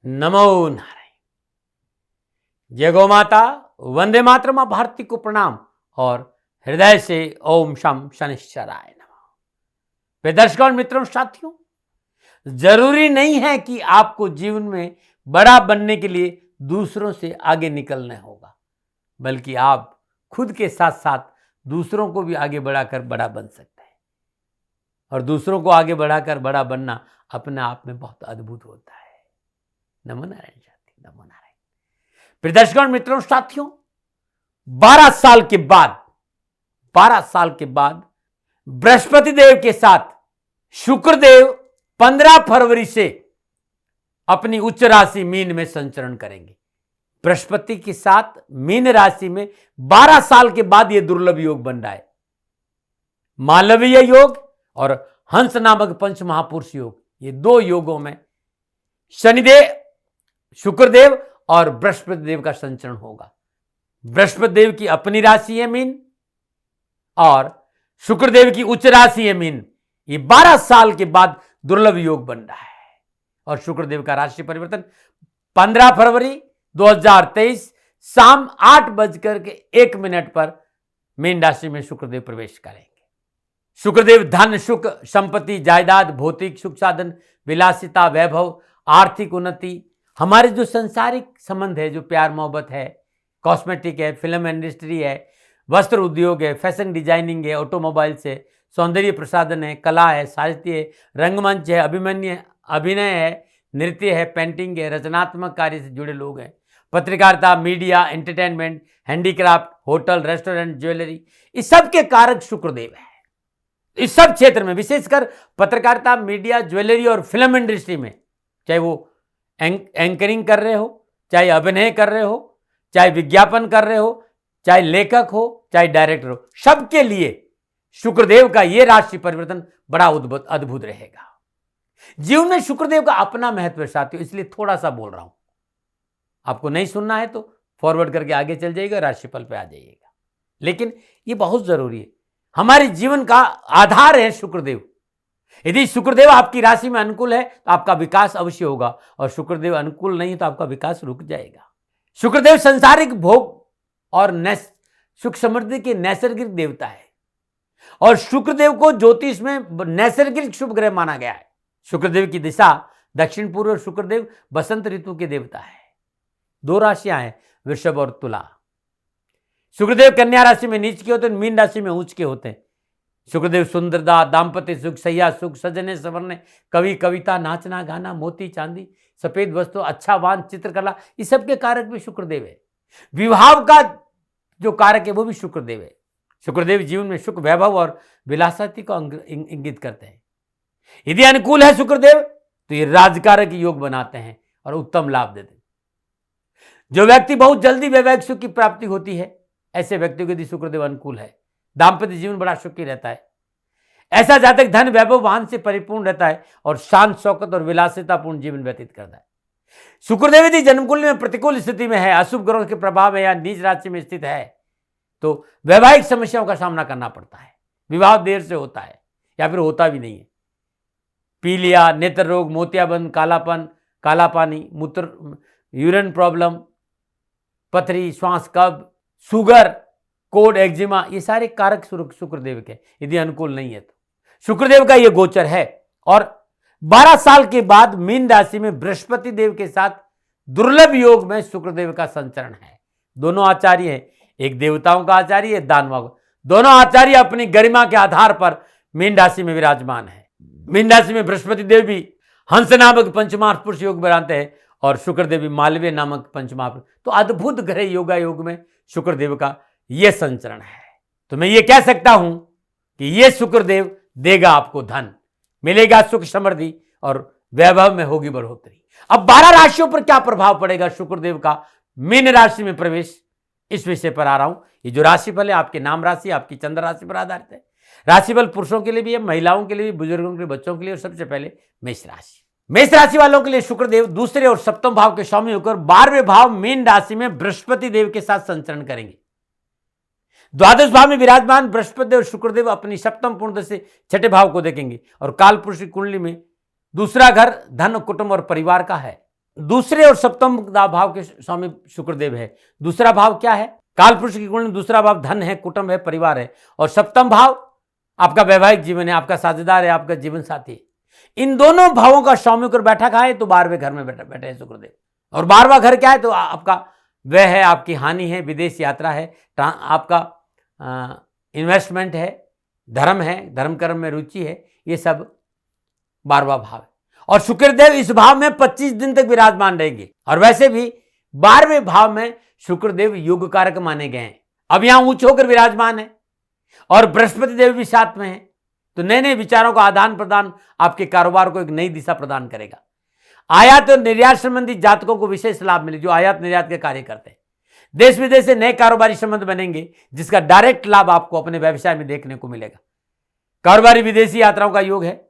नमो नारायण। जय गौ माता, वंदे मातरम। मां भारती को प्रणाम और हृदय से ओम शम शनिश्चराय नमः। प्रिय दर्शकों, मित्रों, साथियों, जरूरी नहीं है कि आपको जीवन में बड़ा बनने के लिए दूसरों से आगे निकलना होगा, बल्कि आप खुद के साथ साथ दूसरों को भी आगे बढ़ाकर बड़ा बन सकते हैं। और दूसरों को आगे बढ़ाकर बड़ा बनना अपने आप में बहुत अद्भुत होता है। नमो नारायण साथी, नमो नारायण। प्रिय दर्शकों, मित्रों, साथियों, 12 साल के बाद बृहस्पति देव के साथ शुक्रदेव 15 फरवरी से अपनी उच्च राशि मीन में संचरण करेंगे। बृहस्पति के साथ मीन राशि में 12 साल के बाद यह दुर्लभ योग बन रहा है। मालवीय योग और हंस नामक पंच महापुरुष योग, ये दो योगों में शनिदेव, शुक्रदेव और बृहस्पति देव का संचरण होगा। बृहस्पति देव की अपनी राशि है मीन और शुक्रदेव की उच्च राशि है मीन। ये 12 साल के बाद दुर्लभ योग बन रहा है। और शुक्रदेव का राशि परिवर्तन 15 फरवरी 2023 शाम 8:01 पर मीन राशि में शुक्रदेव प्रवेश करेंगे। शुक्रदेव धन, सुख, संपत्ति, जायदाद, भौतिक सुख साधन, विलासिता, वैभव, आर्थिक उन्नति, हमारे जो संसारिक संबंध है, जो प्यार मोहब्बत है, कॉस्मेटिक है, फिल्म इंडस्ट्री है, वस्त्र उद्योग है, फैशन डिजाइनिंग है, ऑटोमोबाइल्स है, सौंदर्य प्रसाधन है, कला है, साहित्य है, रंगमंच है, अभिनय है, नृत्य है, पेंटिंग है, रचनात्मक कार्य से जुड़े लोग हैं, पत्रकारिता, media, entertainment, handicraft, hotel, restaurant, jewellery, इस सब के कारक शुक्रदेव है। इस सब क्षेत्र में, विशेषकर पत्रकारिता, मीडिया, ज्वेलरी और फिल्म इंडस्ट्री में, चाहे वो एंकरिंग कर रहे हो, चाहे अभिनय कर रहे हो, चाहे विज्ञापन कर रहे हो, चाहे लेखक हो, चाहे डायरेक्टर हो, सबके लिए शुक्रदेव का यह राशि परिवर्तन बड़ा अद्भुत रहेगा। जीवन में शुक्रदेव का अपना महत्व है साथियों, इसलिए थोड़ा सा बोल रहा हूं। आपको नहीं सुनना है तो फॉरवर्ड करके आगे चल जाइएगा, राशिफल पे आ जाइएगा। लेकिन यह बहुत जरूरी है, हमारे जीवन का आधार है शुक्रदेव। यदि शुक्रदेव आपकी राशि में अनुकूल है तो आपका विकास अवश्य होगा, और शुक्रदेव अनुकूल नहीं तो आपका विकास रुक जाएगा। शुक्रदेव संसारिक भोग और सुख समृद्धि के नैसर्गिक देवता है, और शुक्रदेव को ज्योतिष में नैसर्गिक शुभ ग्रह माना गया है। शुक्रदेव की दिशा दक्षिण पूर्व, और शुक्रदेव बसंत ऋतु के देवता है। 2 राशियां हैं, वृषभ और तुला। शुक्रदेव कन्या राशि में नीच के होते हैं, मीन राशि में उच्च के होते हैं। शुक्रदेव सुंदरता, दाम्पत्य सुख, सैया सुख, सजने संवरने, कवि, कविता, नाचना गाना, मोती चांदी, सफेद वस्तु, अच्छा वान, चित्रकला, इस सब के कारक भी शुक्रदेव है। विवाह का जो कारक है वो भी शुक्रदेव है। शुक्रदेव जीवन में सुख, वैभव और विलासिता को इंगित करते हैं। यदि अनुकूल है शुक्रदेव तो ये राजकारक योग बनाते हैं और उत्तम लाभ देते हैं। जो व्यक्ति बहुत जल्दी वैवाहिक सुख की प्राप्ति होती है, ऐसे व्यक्ति को यदि शुक्रदेव अनुकूल है, दाम्पत्य जीवन बड़ा सुखी रहता है। ऐसा जातक धन, वैभव, वाहन से परिपूर्ण रहता है और शांत, शौकत और विलासितापूर्ण जीवन व्यतीत करता है। शुक्रदेव यदि जन्मकुंडली में प्रतिकूल स्थिति में है, अशुभ ग्रहों के प्रभाव है या नीच राशि में स्थित है, तो वैवाहिक समस्याओं का सामना करना पड़ता है। विवाह देर से होता है या फिर होता भी नहीं है। पीलिया, नेत्र रोग, मोतियाबंद, कालापन, काला पानी, मूत्र, यूरिन प्रॉब्लम, पथरी, श्वास कब, शुगर, कोड, एक्जिमा, ये सारे कारक शुक्रदेव के यदि अनुकूल नहीं है तो शुक्रदेव का ये गोचर है। और 12 साल के बाद मीन राशि में बृहस्पति देव के साथ दुर्लभ योग में शुक्रदेव का संचरण है। दोनों आचार्य हैं, एक देवताओं का आचार्य, एक दानवों का। दोनों आचार्य अपनी गरिमा के आधार पर मीन राशि में विराजमान है। मीन राशि में बृहस्पति देव भी हंस नामक पंचमहापुरुष योग बनाते हैं और शुक्रदेव भी मालवीय नामक पंचमहापुरुष। तो अद्भुत ग्रह योगा योग में शुक्रदेव का यह संचरण है। तो मैं ये कह सकता हूं कि यह शुक्रदेव देगा आपको धन, मिलेगा सुख समृद्धि और वैभव में होगी बढ़ोतरी। अब 12 राशियों पर क्या प्रभाव पड़ेगा शुक्रदेव का मीन राशि में प्रवेश, इस विषय पर आ रहा हूं। ये जो राशिफल है आपके नाम राशि, आपकी चंद्र राशि पर आधारित है। राशिफल पुरुषों के लिए भी है, महिलाओं के लिए भी, बुजुर्गों के लिए, बच्चों के लिए, और सबसे पहले मेष राशि। मेष राशि वालों के लिए शुक्रदेव दूसरे और सप्तम भाव के स्वामी होकर 12वें भाव मीन राशि में बृहस्पति देव के साथ संचरण करेंगे। द्वादश भाव में विराजमान बृहस्पति और शुक्रदेव अपनी सप्तम पूर्ण दशा से छठे भाव को देखेंगे और काल पुरुष की कुंडली में दूसरा घर धन, कुटुंब और परिवार का है। दूसरे और सप्तम भाव के स्वामी शुक्रदेव है। दूसरा भाव क्या है? कालपुरुष की कुंडली में दूसरा भाव धन है, कुटुंब है, परिवार है, और सप्तम भाव आपका वैवाहिक जीवन है, आपका साझेदार है, आपका जीवन साथी है। इन दोनों भावों का स्वामी होकर बैठा कहा है? तो 12वें घर में बैठे हैं शुक्रदेव। और 12वां घर क्या है? तो आपका वह है, आपकी हानि है, विदेश यात्रा है, आपका इन्वेस्टमेंट है, धर्म है, धर्म कर्म में रुचि है, ये सब 12वां भाव है। और शुक्रदेव इस भाव में 25 दिन तक विराजमान रहेंगे। और वैसे भी 12वें भाव में शुक्रदेव योग कारक माने गए हैं। अब यहां उच्च होकर विराजमान है और बृहस्पति देव भी साथ में है, तो नए नए विचारों का आदान प्रदान आपके कारोबार को एक नई दिशा प्रदान करेगा। आयात और निर्यात संबंधी जातकों को विशेष लाभ मिले, जो आयात निर्यात के कार्य करते हैं। देश विदेश से नए कारोबारी संबंध बनेंगे, जिसका डायरेक्ट लाभ आपको अपने व्यवसाय में देखने को मिलेगा। कारोबारी विदेशी यात्राओं का योग है,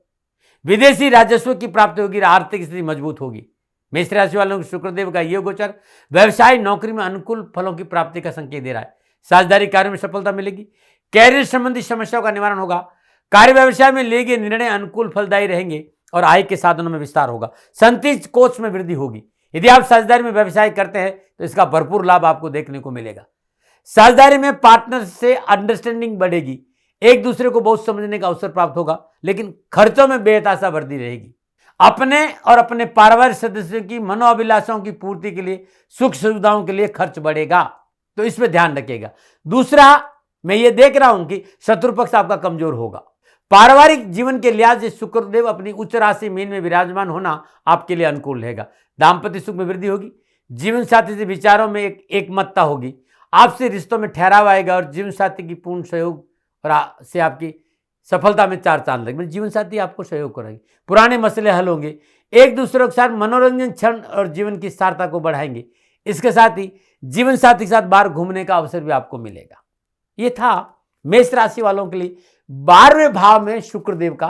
विदेशी राजस्व की प्राप्ति होगी, आर्थिक स्थिति मजबूत होगी। मेष राशि वालों को शुक्रदेव का यह गोचर व्यवसाय नौकरी में अनुकूल फलों की प्राप्ति का संकेत दे रहा है। साझेदारी कार्य में सफलता मिलेगी, कैरियर संबंधी समस्याओं का निवारण होगा, कार्य व्यवसाय में लिए गए निर्णय अनुकूल फलदायी रहेंगे और आय के साधनों में विस्तार होगा। संचित कोष में वृद्धि होगी। यदि आप साझेदारी में व्यवसाय करते हैं तो इसका भरपूर लाभ आपको देखने को मिलेगा। साझेदारी में पार्टनर से अंडरस्टैंडिंग बढ़ेगी, एक दूसरे को बहुत समझने का अवसर प्राप्त होगा, लेकिन खर्चों में बेहताशा बढ़ती रहेगी। अपने और अपने पारिवारिक सदस्यों की मनोअभिलाषाओं की पूर्ति के लिए, सुख सुविधाओं के लिए खर्च बढ़ेगा, तो इस पर ध्यान रखिएगा। दूसरा, मैं ये देख रहा हूं कि शत्रु पक्ष आपका कमजोर होगा। पारिवारिक जीवन के लिहाज से शुक्रदेव अपनी उच्च राशि मीन में विराजमान होना आपके लिए अनुकूल रहेगा। दाम्पत्य सुख में वृद्धि होगी, जीवन साथी से विचारों में एकमतता होगी, आपसे रिश्तों में ठहराव आएगा और जीवन साथी की पूर्ण सहयोग और से आपकी सफलता में 4 चांद लगेंगे। जीवन साथी आपको सहयोग करेंगे, पुराने मसले हल होंगे, एक दूसरे के साथ मनोरंजन क्षण और जीवन की सार्थता को बढ़ाएंगे। इसके साथ ही जीवन साथी के साथ बाहर घूमने का अवसर भी आपको मिलेगा। ये था मेष राशि वालों के लिए 12वें भाव में शुक्रदेव का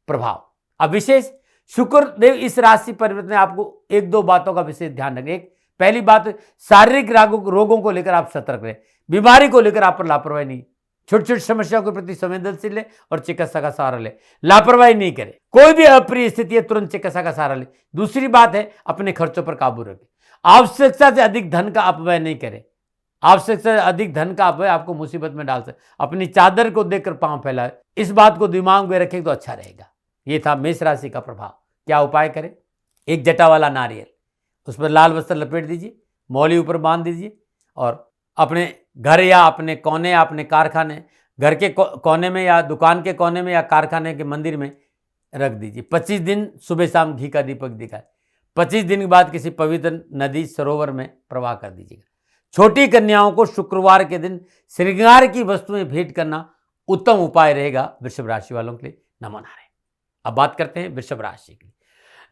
प्रभाव। अब विशेष शुक्रदेव इस राशि परिवर्तन में आपको 1-2 बातों का विशेष ध्यान रखें। एक पहली बात, शारीरिक रोगों को लेकर आप सतर्क रहें, बीमारी को लेकर आप पर लापरवाही नहीं, छोटी छोटी समस्याओं के प्रति संवेदनशील ले और चिकित्सा का सहारा ले, लापरवाही नहीं करे। कोई भी अप्रिय स्थिति है तुरंत चिकित्सा का सहारा ले। दूसरी बात है, अपने खर्चों पर काबू रखें, आवश्यकता से अधिक धन का अपव्यय नहीं करें। आवश्यकता से अधिक धन का अपव्यय आपको मुसीबत में डाल सकते। अपनी चादर को देखकर पांव फैलाए, इस बात को दिमाग में रखें तो अच्छा रहेगा। ये था मेष राशि का प्रभाव। क्या उपाय करें? एक जटा वाला नारियल, उस पर लाल वस्त्र लपेट दीजिए, मौली ऊपर बांध दीजिए और अपने घर या अपने कोने या अपने कारखाने, घर के कोने में या दुकान के कोने में या कारखाने के मंदिर में रख दीजिए। 25 दिन सुबह शाम घी का दीपक दिखाए। 25 दिन के बाद किसी पवित्र नदी सरोवर में प्रवाह कर दीजिएगा। छोटी कन्याओं को शुक्रवार के दिन श्रृंगार की वस्तुएं भेंट करना उत्तम उपाय रहेगा वृषभ राशि वालों के लिए। नमो नारायण। अब बात करते हैं वृषभ राशि की।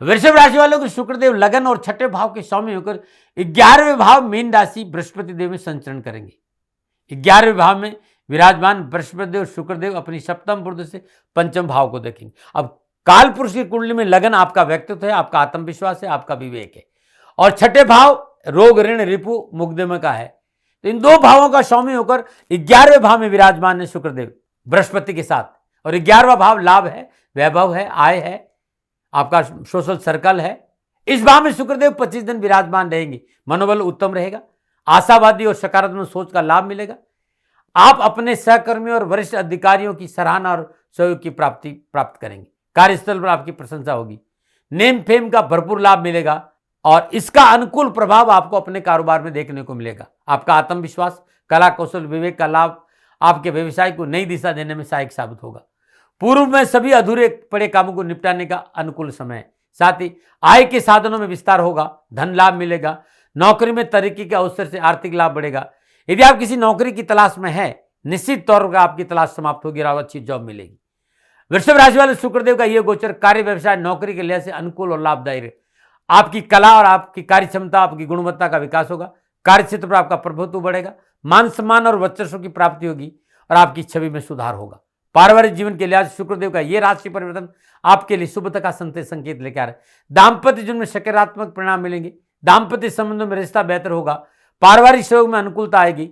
वृषभ राशि वालों को शुक्रदेव लगन और छठे भाव के स्वामी होकर 11वें भाव मीन राशि बृहस्पति देव में संचरण करेंगे। 11वें भाव में विराजमान बृहस्पति देव शुक्रदेव अपनी सप्तम बुद्धि से पंचम भाव को देखेंगे। अब काल पुरुष की कुंडली में लगन आपका व्यक्तित्व है, आपका आत्मविश्वास है, आपका विवेक है, और छठे भाव रोग ऋण रिपु मुकदमे का है। तो इन 2 भावों का स्वामी होकर 11वें भाव में विराजमान है शुक्रदेव बृहस्पति के साथ। और 11वां भाव लाभ है, वैभव है, आय है, आपका सोशल सर्कल है। इस भाव में शुक्रदेव 25 दिन विराजमान रहेंगे। मनोबल उत्तम रहेगा, आशावादी और सकारात्मक सोच का लाभ मिलेगा। आप अपने सहकर्मियों और वरिष्ठ अधिकारियों की सराहना और सहयोग की प्राप्त करेंगे। कार्यस्थल पर आपकी प्रशंसा होगी, नेम फेम का भरपूर लाभ मिलेगा और इसका अनुकूल प्रभाव आपको अपने कारोबार में देखने को मिलेगा। आपका आत्मविश्वास, कला कौशल, विवेक का लाभ आपके व्यवसाय को नई दिशा देने में सहायक साबित होगा। पूर्व में सभी अधूरे पड़े कामों को निपटाने का अनुकूल समय है। साथ ही आय के साधनों में विस्तार होगा, धन लाभ मिलेगा, नौकरी में तरक्की के अवसर से आर्थिक लाभ बढ़ेगा। यदि आप किसी नौकरी की तलाश में हैं, निश्चित तौर पर आपकी तलाश समाप्त होगी और अच्छी जॉब मिलेगी। वृषभ राशि वाले शुक्रदेव का यह गोचर कार्य व्यवसाय नौकरी के लिहाज से अनुकूल और लाभदायी है। आपकी कला और आपकी कार्य क्षमता, आपकी गुणवत्ता का विकास होगा, कार्य क्षेत्र पर आपका प्रभुत्व बढ़ेगा, मान सम्मान और वर्चस्व की प्राप्ति होगी और आपकी छवि में सुधार होगा। पारिवारिक जीवन के लिहाज शुक्रदेव का यह राशि परिवर्तन आपके लिए शुभता का संकेत लेकर आ रहा है। दाम्पत्य जीवन में सकारात्मक परिणाम मिलेंगे, दाम्पत्य संबंधों में रिश्ता बेहतर होगा, पारिवारिक सहयोग में अनुकूलता आएगी,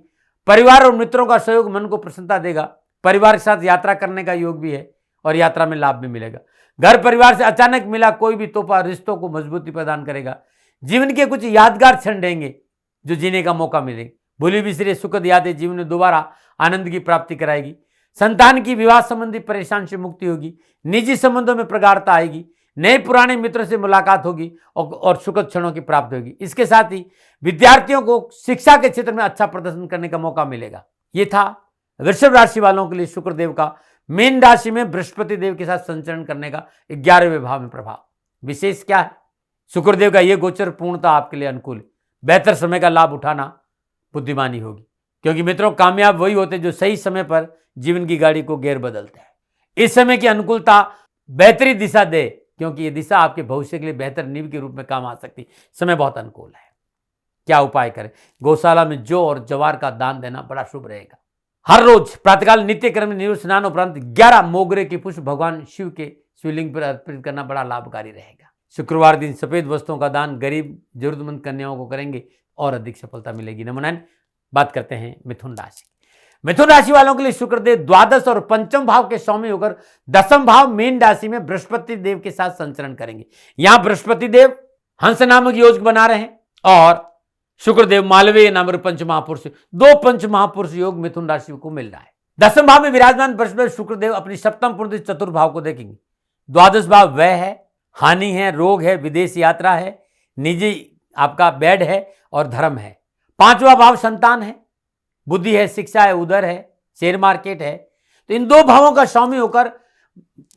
परिवार और मित्रों का सहयोग मन को प्रसन्नता देगा, परिवार के साथ यात्रा करने का योग भी है और यात्रा में लाभ भी मिलेगा। घर परिवार से अचानक मिला कोई भी तोहफा रिश्तों को मजबूती प्रदान करेगा। जीवन के कुछ यादगार क्षण रहेंगे जो जीने का मौका मिलेगा। भूली बिसरी सुखद यादें जीवन में दोबारा आनंद की प्राप्ति कराएगी। संतान की विवाह संबंधी परेशान से मुक्ति होगी। निजी संबंधों में प्रगाढ़ता आएगी। नए पुराने मित्रों से मुलाकात होगी और सुखद क्षणों की प्राप्ति होगी। इसके साथ ही विद्यार्थियों को शिक्षा के क्षेत्र में अच्छा प्रदर्शन करने का मौका मिलेगा। ये था वृषभ राशि वालों के लिए शुक्रदेव का मीन राशि में बृहस्पति देव के साथ संचरण करने का 11वें भाव में प्रभाव। विशेष क्या है? शुक्रदेव का यह गोचर पूर्णतः आपके लिए अनुकूल है। बेहतर समय का लाभ उठाना बुद्धिमानी होगी, क्योंकि मित्रों कामयाब वही होते जो सही समय पर जीवन की गाड़ी को गेयर बदलते हैं। इस समय की अनुकूलता बेहतरी दिशा दे, क्योंकि ये दिशा आपके भविष्य के लिए बेहतर नींव के रूप में काम आ सकती है। समय बहुत अनुकूल है। क्या उपाय करें? गौशाला में जौ और जवार का दान देना बड़ा शुभ रहेगा। हर रोज प्रातःकाल नित्य क्रम में निर्जल स्नान उपरांत 11 मोगरे के पुष्प भगवान शिव के शिवलिंग पर अर्पित करना बड़ा लाभकारी रहेगा। शुक्रवार दिन सफेद वस्तुओं का दान गरीब जरूरतमंद कन्याओं को करेंगे और अधिक सफलता मिलेगी। नंबर 9, बात करते हैं मिथुन राशि। मिथुन राशि वालों के लिए शुक्रदेव द्वादश और पंचम भाव के स्वामी होकर दसम भाव मीन राशि में बृहस्पति देव के साथ संचरण करेंगे। यहां बृहस्पति देव हंस नामक योग बना रहे हैं और शुक्रदेव मालवीय नामक पंच महापुरुष, 2 पंच महापुरुष योग मिथुन राशि को मिल रहा है। दसम भाव में विराजमान बृहस्पति शुक्रदेव अपनी सप्तम पूर्ण चतुर्थ भाव को देखेंगे। द्वादश भाव व्यय है, हानि है, रोग है, विदेश यात्रा है, निजी आपका बेड है और धर्म है। 5वां भाव संतान है, बुद्धि है, शिक्षा है, उदर है, शेयर मार्केट है। तो इन 2 भावों का स्वामी होकर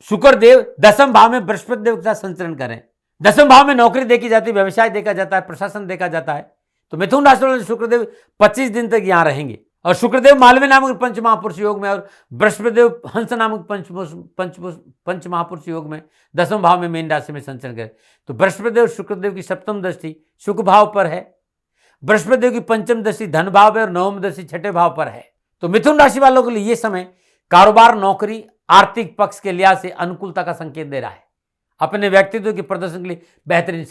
शुक्रदेव दसम भाव में बृहस्पति देव के साथ संचरण करें। दसम भाव में नौकरी देखी जाती है, व्यवसाय देखा जाता है, प्रशासन देखा जाता है। तो मिथुन राशि वाले शुक्रदेव 25 दिन तक यहां रहेंगे और शुक्रदेव मालवीय नामक पंच महापुरुष योग में और बृहस्पति देव हंस नामक पंच महापुरुष योग में दसम भाव में मीन राशि में संचरण करें। तो बृहस्पति देव शुक्रदेव की सप्तम दृष्टि शुक्र भाव पर है, बृहस्पति देव की पंचम दृष्टि धन भाव है और नवम दृष्टि छठे भाव पर है। तो मिथुन राशि वालों के लिए यह समय कारोबार, नौकरी, आर्थिक पक्ष के लिहाज से अनुकूलता का संकेत दे रहा है। अपने व्यक्तित्व के प्रदर्शन के लिए बेहतरीन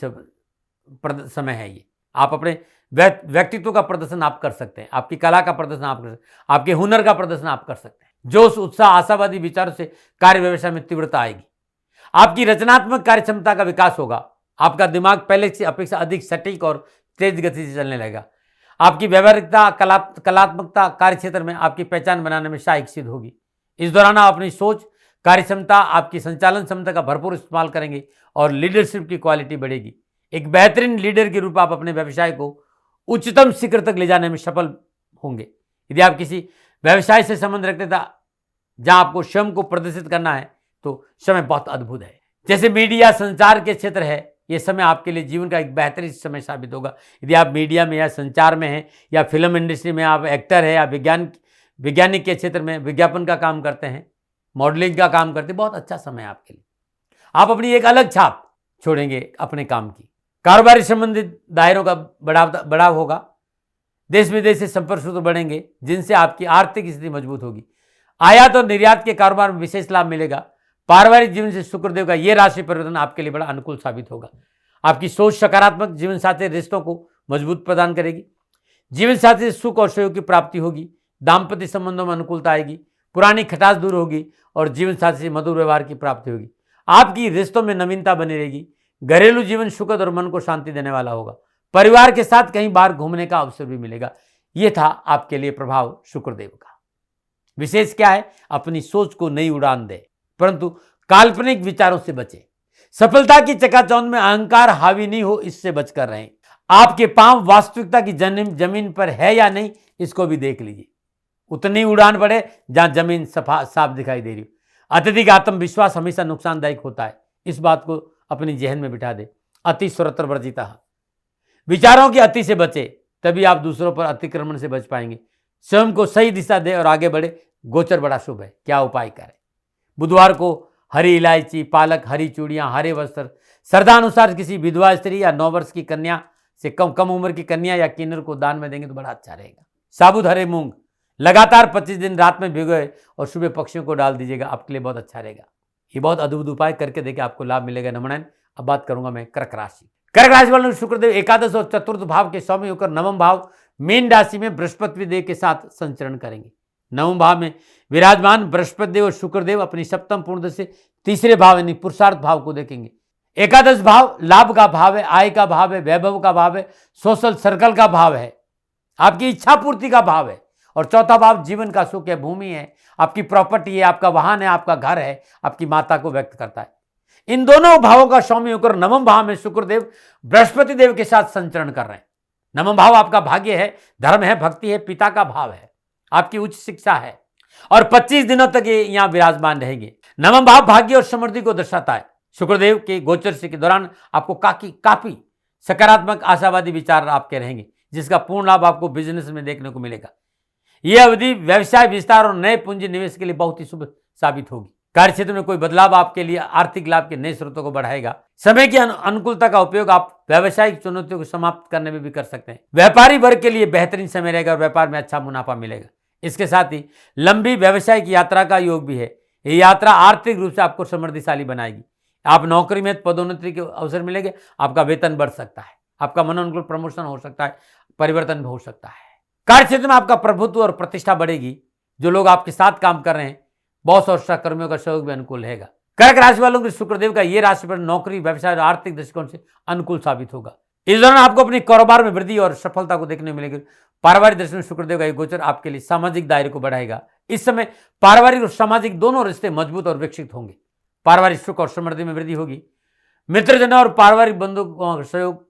समय है ये। आप अपने व्यक्तित्व का प्रदर्शन आप कर सकते हैं, आपकी कला का प्रदर्शन आप कर सकते हैं, आपके हुनर का प्रदर्शन आप कर सकते हैं। जोश, उत्साह, आशावादी विचारों से कार्य व्यवसाय में तीव्रता आएगी। आपकी रचनात्मक कार्य क्षमता का विकास होगा। आपका दिमाग पहले से अपेक्षा अधिक सटीक और तेज गति से चलने लगेगा। आपकी व्यवहारिकता, कलात्मकता कार्य क्षेत्र में आपकी पहचान बनाने में सहायक सिद्ध होगी। इस दौरान आप अपनी सोच, कार्य क्षमता, आपकी संचालन क्षमता का भरपूर इस्तेमाल करेंगे और लीडरशिप की क्वालिटी बढ़ेगी। एक बेहतरीन लीडर के रूप में आप अपने व्यवसाय को उच्चतम शिखर तक ले जाने में सफल होंगे। यदि आप किसी व्यवसाय से संबंध रखते थे जहां आपको स्वयं को प्रदर्शित करना है तो समय बहुत अद्भुत है। जैसे मीडिया, संचार के क्षेत्र है, यह समय आपके लिए जीवन का एक बेहतरीन समय साबित होगा। यदि आप मीडिया में या संचार में हैं या फिल्म इंडस्ट्री में आप एक्टर है या वैज्ञानिक के क्षेत्र में विज्ञापन का काम करते हैं, मॉडलिंग का काम करते हैं, बहुत अच्छा समय है आपके लिए। आप अपनी एक अलग छाप छोड़ेंगे अपने काम की। कारोबारी संबंधित दायरों का बढ़ाव होगा। देश विदेश से संपर्क सूत्र बढ़ेंगे जिनसे आपकी आर्थिक स्थिति मजबूत होगी। आयात और निर्यात के कारोबार में विशेष लाभ मिलेगा। पारिवारिक जीवन से शुक्रदेव का यह राशि परिवर्तन आपके लिए बड़ा अनुकूल साबित होगा। आपकी सोच सकारात्मक जीवन साथी रिश्तों को मजबूत प्रदान करेगी। जीवन साथी से सुख और सहयोग की प्राप्ति होगी। दाम्पत्य संबंधों में अनुकूलता आएगी। पुरानी खटास दूर होगी और जीवन साथी से मधुर व्यवहार की प्राप्ति होगी। आपकी रिश्तों में नवीनता बनी रहेगी। घरेलू जीवन सुखद और मन को शांति देने वाला होगा। परिवार के साथ कहीं बाहर घूमने का अवसर भी मिलेगा। यह था आपके लिए प्रभाव शुक्रदेव का। विशेष क्या है? अपनी सोच को नई उड़ान दे, परंतु काल्पनिक विचारों से बचे। सफलता की चकाचौंध में अहंकार हावी नहीं हो, इससे बचकर रहें। आपके पांव वास्तविकता की जमीन पर है या नहीं, इसको भी देख लीजिए। उतनी उड़ान पड़े जहां जमीन साफ दिखाई दे रही हो। अत्यधिक आत्मविश्वास हमेशा नुकसानदायक होता है, इस बात को अपनी जहन में बिठा दे। अति स्वरत्र वर्जिता, विचारों की अति से बचे, तभी आप दूसरों पर अतिक्रमण से बच पाएंगे। स्वयं को सही दिशा दे और आगे बढ़े। गोचर बड़ा शुभ है। क्या उपाय करें? बुधवार को हरी इलायची, पालक, हरी चूड़ियां, हरे वस्त्र, श्रद्धानुसार किसी विधवा स्त्री या 9 वर्ष की कन्या से कम उम्र की कन्या या किन्नर को दान में देंगे तो बड़ा अच्छा रहेगा। साबुत हरे मूंग लगातार 25 दिन रात में भिगोए और सुबह पक्षियों को डाल दीजिएगा, आपके लिए बहुत अच्छा रहेगा। ये बहुत अद्भुत उपाय करके देखिए, आपको लाभ मिलेगा। नंबर 9, अब बात करूंगा मैं कर्क राशि। कर्क राशि वालों शुक्रदेव एकादश और चतुर्थ भाव के स्वामी होकर नवम भाव मीन राशि में बृहस्पति देव के साथ संचरण करेंगे। नवम भाव में विराजमान बृहस्पति देव और शुक्रदेव अपनी सप्तम पूर्ण से तीसरे भाव यानी पुरुषार्थ भाव को देखेंगे। एकादश भाव लाभ का भाव है, आय का भाव है, वैभव का भाव है, सोशल सर्कल का भाव है, आपकी इच्छा पूर्ति का भाव है। और चौथा भाव जीवन का सुख है, भूमि है, आपकी प्रॉपर्टी है, आपका वाहन है, आपका घर है, आपकी माता को व्यक्त करता है। इन दोनों भावों का स्वामी होकर नवम भाव में शुक्रदेव बृहस्पति देव के साथ संचरण कर रहे हैं। नवम भाव आपका भाग्य है, धर्म है, भक्ति है, पिता का भाव है, आपकी उच्च शिक्षा है और 25 दिनों तक ये यहां विराजमान रहेंगे। नवम भाव भाग्य और समृद्धि को दर्शाता है। शुक्रदेव के गोचर से के दौरान आपको काफी सकारात्मक आशावादी विचार आपके रहेंगे, जिसका पूर्ण लाभ आपको बिजनेस में देखने को मिलेगा। यह अवधि व्यवसाय विस्तार और नए पूंजी निवेश के लिए बहुत ही शुभ साबित होगी। कार्य क्षेत्र में कोई बदलाव आपके लिए आर्थिक लाभ के नए स्रोतों को बढ़ाएगा। समय की अनुकूलता का उपयोग आप व्यावसायिक चुनौतियों को समाप्त करने में भी कर सकते हैं। व्यापारी वर्ग के लिए बेहतरीन समय रहेगा और व्यापार में अच्छा मुनाफा मिलेगा। इसके साथ ही लंबी व्यवसायिक यात्रा का योग भी है। ये यात्रा आर्थिक रूप से आपको समृद्धिशाली बनाएगी। आप नौकरी में पदोन्नति के अवसर मिलेंगे, आपका वेतन बढ़ सकता है, आपका मनोनुकूल प्रमोशन हो सकता है, परिवर्तन हो सकता है। कार्य क्षेत्र में आपका प्रभुत्व और प्रतिष्ठा बढ़ेगी। जो लोग आपके साथ काम कर रहे हैं, बॉस और सहकर्मियों का सहयोग भी अनुकूल रहेगा। कर्क राशि वालों के शुक्रदेव का ये राशि पर नौकरी, व्यवसाय और आर्थिक दृष्टिकोण से अनुकूल साबित होगा। इस दौरान आपको अपने कारोबार में वृद्धि और सफलता को देखने मिलेगी। पारिवारिक दृष्टि में शुक्रदेव का ये गोचर आपके लिए सामाजिक दायरे को बढ़ाएगा। इस समय पारिवारिक और सामाजिक दोनों रिश्ते मजबूत और विकसित होंगे। पारिवारिक सुख और समृद्धि में वृद्धि होगी। मित्रजन और पारिवारिक बंधुओं का सहयोग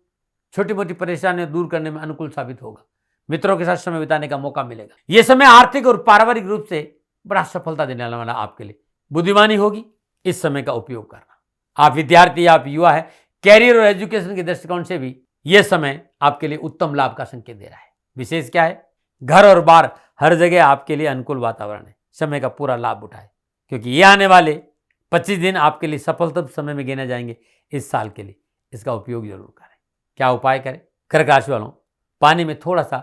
छोटी मोटी परेशानियां दूर करने में अनुकूल साबित होगा। मित्रों के साथ समय बिताने का मौका मिलेगा। यह समय आर्थिक और पारिवारिक रूप से बड़ा सफलता देने वाला आपके लिए। बुद्धिमानी होगी, इस समय का उपयोग करना। आप विद्यार्थी, आप युवा है, कैरियर और एजुकेशन के दृष्टिकोण से भी यह समय आपके लिए उत्तम लाभ का संकेत दे रहा है। विशेष क्या है, घर और बार हर जगह आपके लिए अनुकूल वातावरण है। समय का पूरा लाभ उठाए, क्योंकि ये आने वाले 25 दिन आपके लिए सफलतम समय में गिने जाएंगे। इस साल के लिए इसका उपयोग जरूर करें। क्या उपाय करें? कर्क राशि वालों, पानी में थोड़ा सा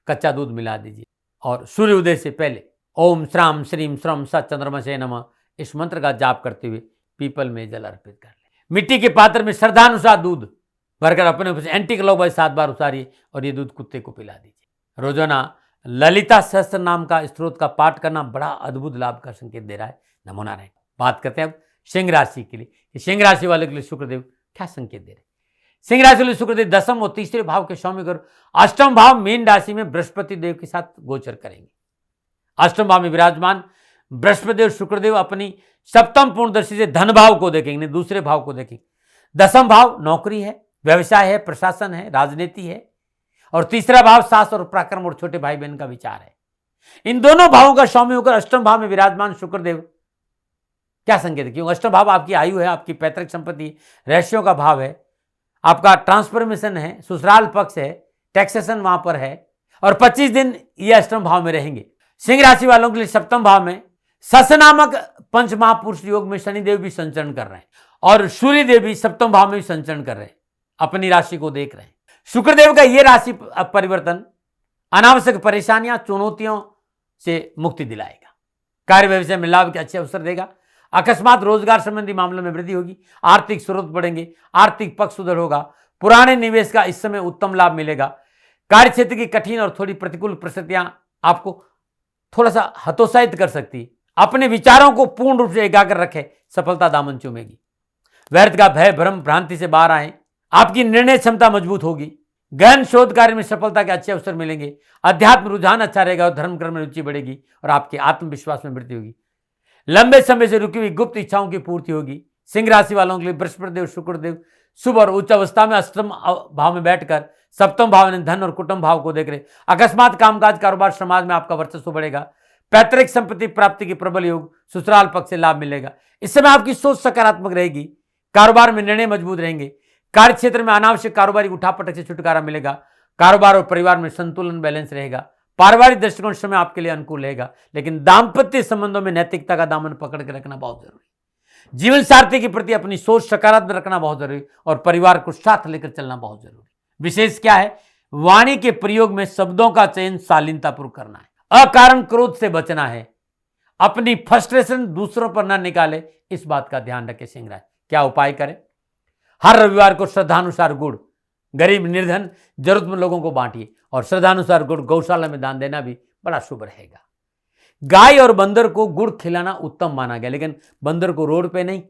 कच्चा दूध मिला दीजिए और सूर्य उदय से पहले ओम श्राम श्रीम श्रम सत चंद्रमसे नमः इस मंत्र का जाप करते हुए पीपल में जल अर्पित कर ले। मिट्टी के पात्र में श्रद्धानुसार दूध भरकर अपने ऊपर एंटी क्लॉकवाइज 7 बार उतारिए और ये दूध कुत्ते को पिला दीजिए। रोजाना ललिता सहस्त्र नाम का स्त्रोत का पाठ करना बड़ा अद्भुत लाभ का संकेत दे रहा है। नमो नारायण। बात करते हैं अब सिंह राशि के लिए। सिंह राशि वाले के लिए शुक्रदेव क्या संकेत दे रहे हैं? सिंह राशि वाले शुक्रदेव दसम और तीसरे भाव के स्वामी और अष्टम भाव मीन राशि में बृहस्पति देव के साथ गोचर करेंगे। अष्टम भाव में विराजमान बृहस्पति देव शुक्रदेव अपनी सप्तम पूर्णदर्शी से धन भाव को देखेंगे, दूसरे भाव को देखेंगे। दसम भाव नौकरी है, व्यवसाय है, प्रशासन है, राजनीति है और तीसरा भाव सास और पराक्रम और छोटे भाई बहन का विचार है। इन दोनों भावों का स्वामी होकर अष्टम भाव में विराजमान शुक्रदेव क्या संकेत है? क्योंकि अष्टम भाव आपकी आयु है, आपकी पैतृक संपत्ति, रहस्यों का भाव है, आपका ट्रांसफॉर्मेशन है, ससुराल पक्ष है, टैक्सेशन वहां पर है और 25 दिन ये अष्टम भाव में रहेंगे। सिंह राशि वालों के लिए सप्तम भाव में सस नामक पंच महापुरुष योग में शनिदेव भी संचरण कर रहे हैं और सूर्य देव भी सप्तम भाव में भी संचरण कर रहे हैं, अपनी राशि को देख रहे हैं। शुक्रदेव का यह राशि परिवर्तन अनावश्यक परेशानियां, चुनौतियों से मुक्ति दिलाएगा। कार्य व्यवसाय में लाभ के अच्छे अवसर देगा। अकस्मात रोजगार संबंधी मामलों में वृद्धि होगी। आर्थिक स्रोत बढ़ेंगे, आर्थिक पक्ष सुदृढ़ होगा। पुराने निवेश का इस समय उत्तम लाभ मिलेगा। कार्य क्षेत्र की कठिन और थोड़ी प्रतिकूल परिस्थितियां आपको थोड़ा सा हतोत्साहित कर सकती है। अपने विचारों को पूर्ण रूप से एकाग्र रखें, सफलता दामन चूमेगी। व्यर्थ का भय भ्रम भ्रांति से बाहर आए, आपकी निर्णय क्षमता मजबूत होगी। गहन शोध कार्य में सफलता के अच्छे अवसर मिलेंगे। अध्यात्म रुझान अच्छा रहेगा और धर्म कर्म में रुचि बढ़ेगी और आपके आत्मविश्वास में वृद्धि होगी। लंबे समय से रुकी हुई गुप्त इच्छाओं की पूर्ति होगी। सिंह राशि वालों के लिए बृहस्पति देव शुक्रदेव शुभ और उच्च अवस्था में अष्टम भाव में बैठकर सप्तम भाव में धन और कुटुंब भाव को देख रहे। अकस्मात कामकाज कारोबार समाज में आपका वर्चस्व बढ़ेगा। पैतृक संपत्ति प्राप्ति की प्रबल योग, ससुराल पक्ष से लाभ मिलेगा। इस समय आपकी सोच सकारात्मक रहेगी। कारोबार में निर्णय मजबूत रहेंगे। कार्य क्षेत्र में अनावश्यक कारोबारी उठापटक से छुटकारा मिलेगा। कारोबार और परिवार में संतुलन बैलेंस रहेगा। पारिवारिक दृष्टिकोण समय आपके लिए अनुकूल रहेगा, लेकिन दाम्पत्य संबंधों में नैतिकता का दामन पकड़ के रखना बहुत जरूरी। जीवन साथी के प्रति अपनी सोच सकारात्मक रखना बहुत जरूरी और परिवार को साथ लेकर चलना बहुत जरूरी। विशेष क्या है, वाणी के प्रयोग में शब्दों का चयन शालीनतापूर्वक करना है। अकारण क्रोध से बचना है। अपनी फ्रस्ट्रेशन दूसरों पर न निकाले, इस बात का ध्यान रखें। सिंह राशि क्या उपाय करें? हर रविवार को श्रद्धानुसार गुड़ गरीब निर्धन जरूरतमंद लोगों को बांटिए और श्रद्धानुसार गुड़ गौशाला में दान देना भी बड़ा शुभ रहेगा। गाय और बंदर को गुड़ खिलाना उत्तम माना गया, लेकिन बंदर को रोड पे नहीं,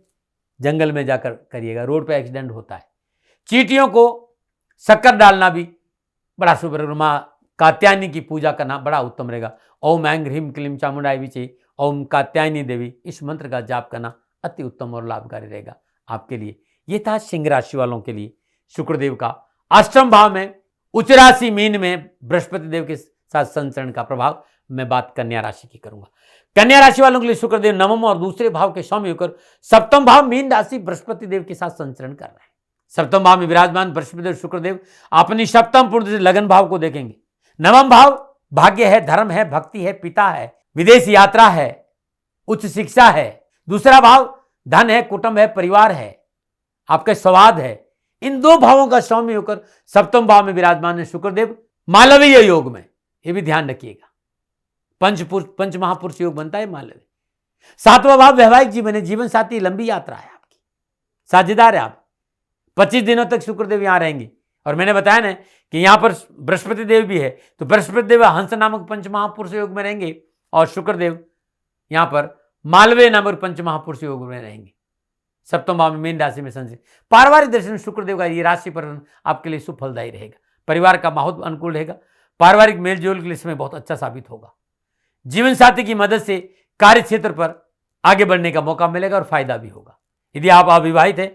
जंगल में जाकर करिएगा, रोड पे एक्सीडेंट होता है। चींटियों को शक्कर डालना भी बड़ा शुभ रहेगा। माँ कात्यायनी की पूजा करना बड़ा उत्तम रहेगा। ओम ऐं ह्रीं क्लीं चामुंडाय विचे, ओम कात्यायनी देवी, इस मंत्र का जाप करना अति उत्तम और लाभकारी रहेगा आपके लिए। ये था सिंह राशि वालों के लिए शुक्रदेव का अष्टम भाव में उच्च राशि मीन में बृहस्पति देव के साथ संचरण का प्रभाव। मैं बात कन्या राशि की करूंगा। कन्या राशि वालों के लिए शुक्रदेव नवम और दूसरे भाव के स्वामी होकर सप्तम भाव मीन राशि बृहस्पति देव के साथ संचरण कर रहे हैं। सप्तम भाव में विराजमान बृहस्पति देव शुक्रदेव अपनी सप्तम पूर्ण से लगन भाव को देखेंगे। नवम भाव भाग्य है, धर्म है, भक्ति है, पिता है, विदेश यात्रा है, उच्च शिक्षा है। दूसरा भाव धन है, कुटुंब है, परिवार है, आपका संवाद है। इन दो भावों का स्वामी होकर सप्तम भाव में विराजमान है शुक्रदेव मालवीय योग में, यह भी ध्यान रखिएगा। पंच महापुरुष योग बनता है मालवीय। सातवां भाव वैवाहिक जीवन है, जीवन साथी, लंबी यात्रा है आपकी, साझेदार है आप। 25 दिनों तक शुक्रदेव यहां रहेंगे। और मैंने बताया ना कि यहां पर बृहस्पति देव भी है, तो बृहस्पति देव हंस नामक पंच महापुरुष योग में रहेंगे और शुक्रदेव यहां पर मालवीय नामक पंच महापुरुष योग में रहेंगे। सप्तम भाव में मीन राशि में संचय। पारिवारिक दृष्टि से शुक्रदेव का ये राशि पर आपके लिए सुफलदायी रहेगा। परिवार का माहौल अनुकूल रहेगा। पारिवारिक मेलजोल के लिए इसमें बहुत अच्छा साबित होगा। जीवन साथी की मदद से कार्य क्षेत्र पर आगे बढ़ने का मौका मिलेगा और फायदा भी होगा। यदि आप अविवाहित हैं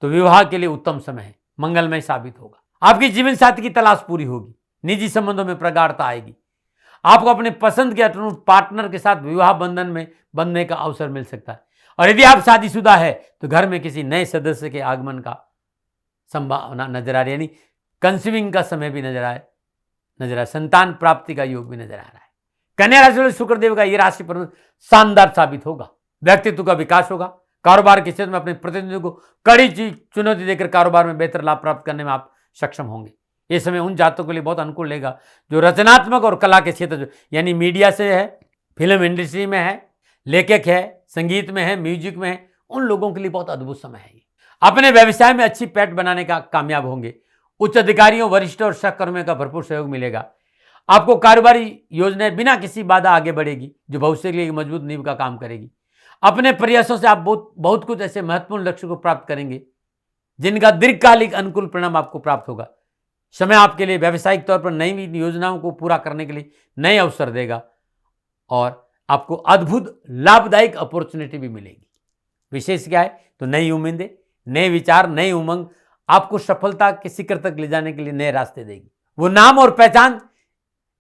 तो विवाह के लिए उत्तम समय है, मंगलमय साबित होगा। आपकी जीवन साथी की तलाश पूरी होगी। निजी संबंधों में प्रगाढ़ता आएगी। आपको अपने पसंद के अनुरूप पार्टनर के साथ विवाह बंधन में बंधने का अवसर मिल सकता है। और यदि आप शादीशुदा है तो घर में किसी नए सदस्य के आगमन का संभावना नजर आ रही है, यानी कंसीविंग का समय भी नजर आए, संतान प्राप्ति का योग भी नजर आ रहा है। कन्या राशि वाले शुक्रदेव का यह राशि पर शानदार साबित होगा। व्यक्तित्व का विकास होगा। कारोबार के क्षेत्र में अपने प्रतिनिधियों को कड़ी चुनौती देकर कारोबार में बेहतर लाभ प्राप्त करने में आप सक्षम होंगे। ये समय उन जातकों के लिए बहुत अनुकूल रहेगा जो रचनात्मक और कला के क्षेत्र यानी मीडिया से है, फिल्म इंडस्ट्री में है, लेखक है, संगीत में है, म्यूजिक में है, उन लोगों के लिए बहुत अद्भुत समय है। अपने व्यवसाय में अच्छी पैठ बनाने का कामयाब होंगे। उच्च अधिकारियों, वरिष्ठ और सहकर्मियों का भरपूर सहयोग मिलेगा। आपको कारोबारी योजनाएं बिना किसी बाधा आगे बढ़ेगी जो भविष्य के लिए मजबूत नींव का काम करेगी। अपने प्रयासों से आप बहुत कुछ ऐसे महत्वपूर्ण लक्ष्य को प्राप्त करेंगे जिनका दीर्घकालिक अनुकूल परिणाम आपको प्राप्त होगा। समय आपके लिए व्यावसायिक तौर पर नई योजनाओं को पूरा करने के लिए नए अवसर देगा और आपको अद्भुत लाभदायक अपॉर्चुनिटी भी मिलेगी। विशेष क्या है तो नई उम्मीदें, नए विचार, नई उमंग आपको सफलता के शिखर तक ले जाने के लिए नए रास्ते देगी। वो नाम और पहचान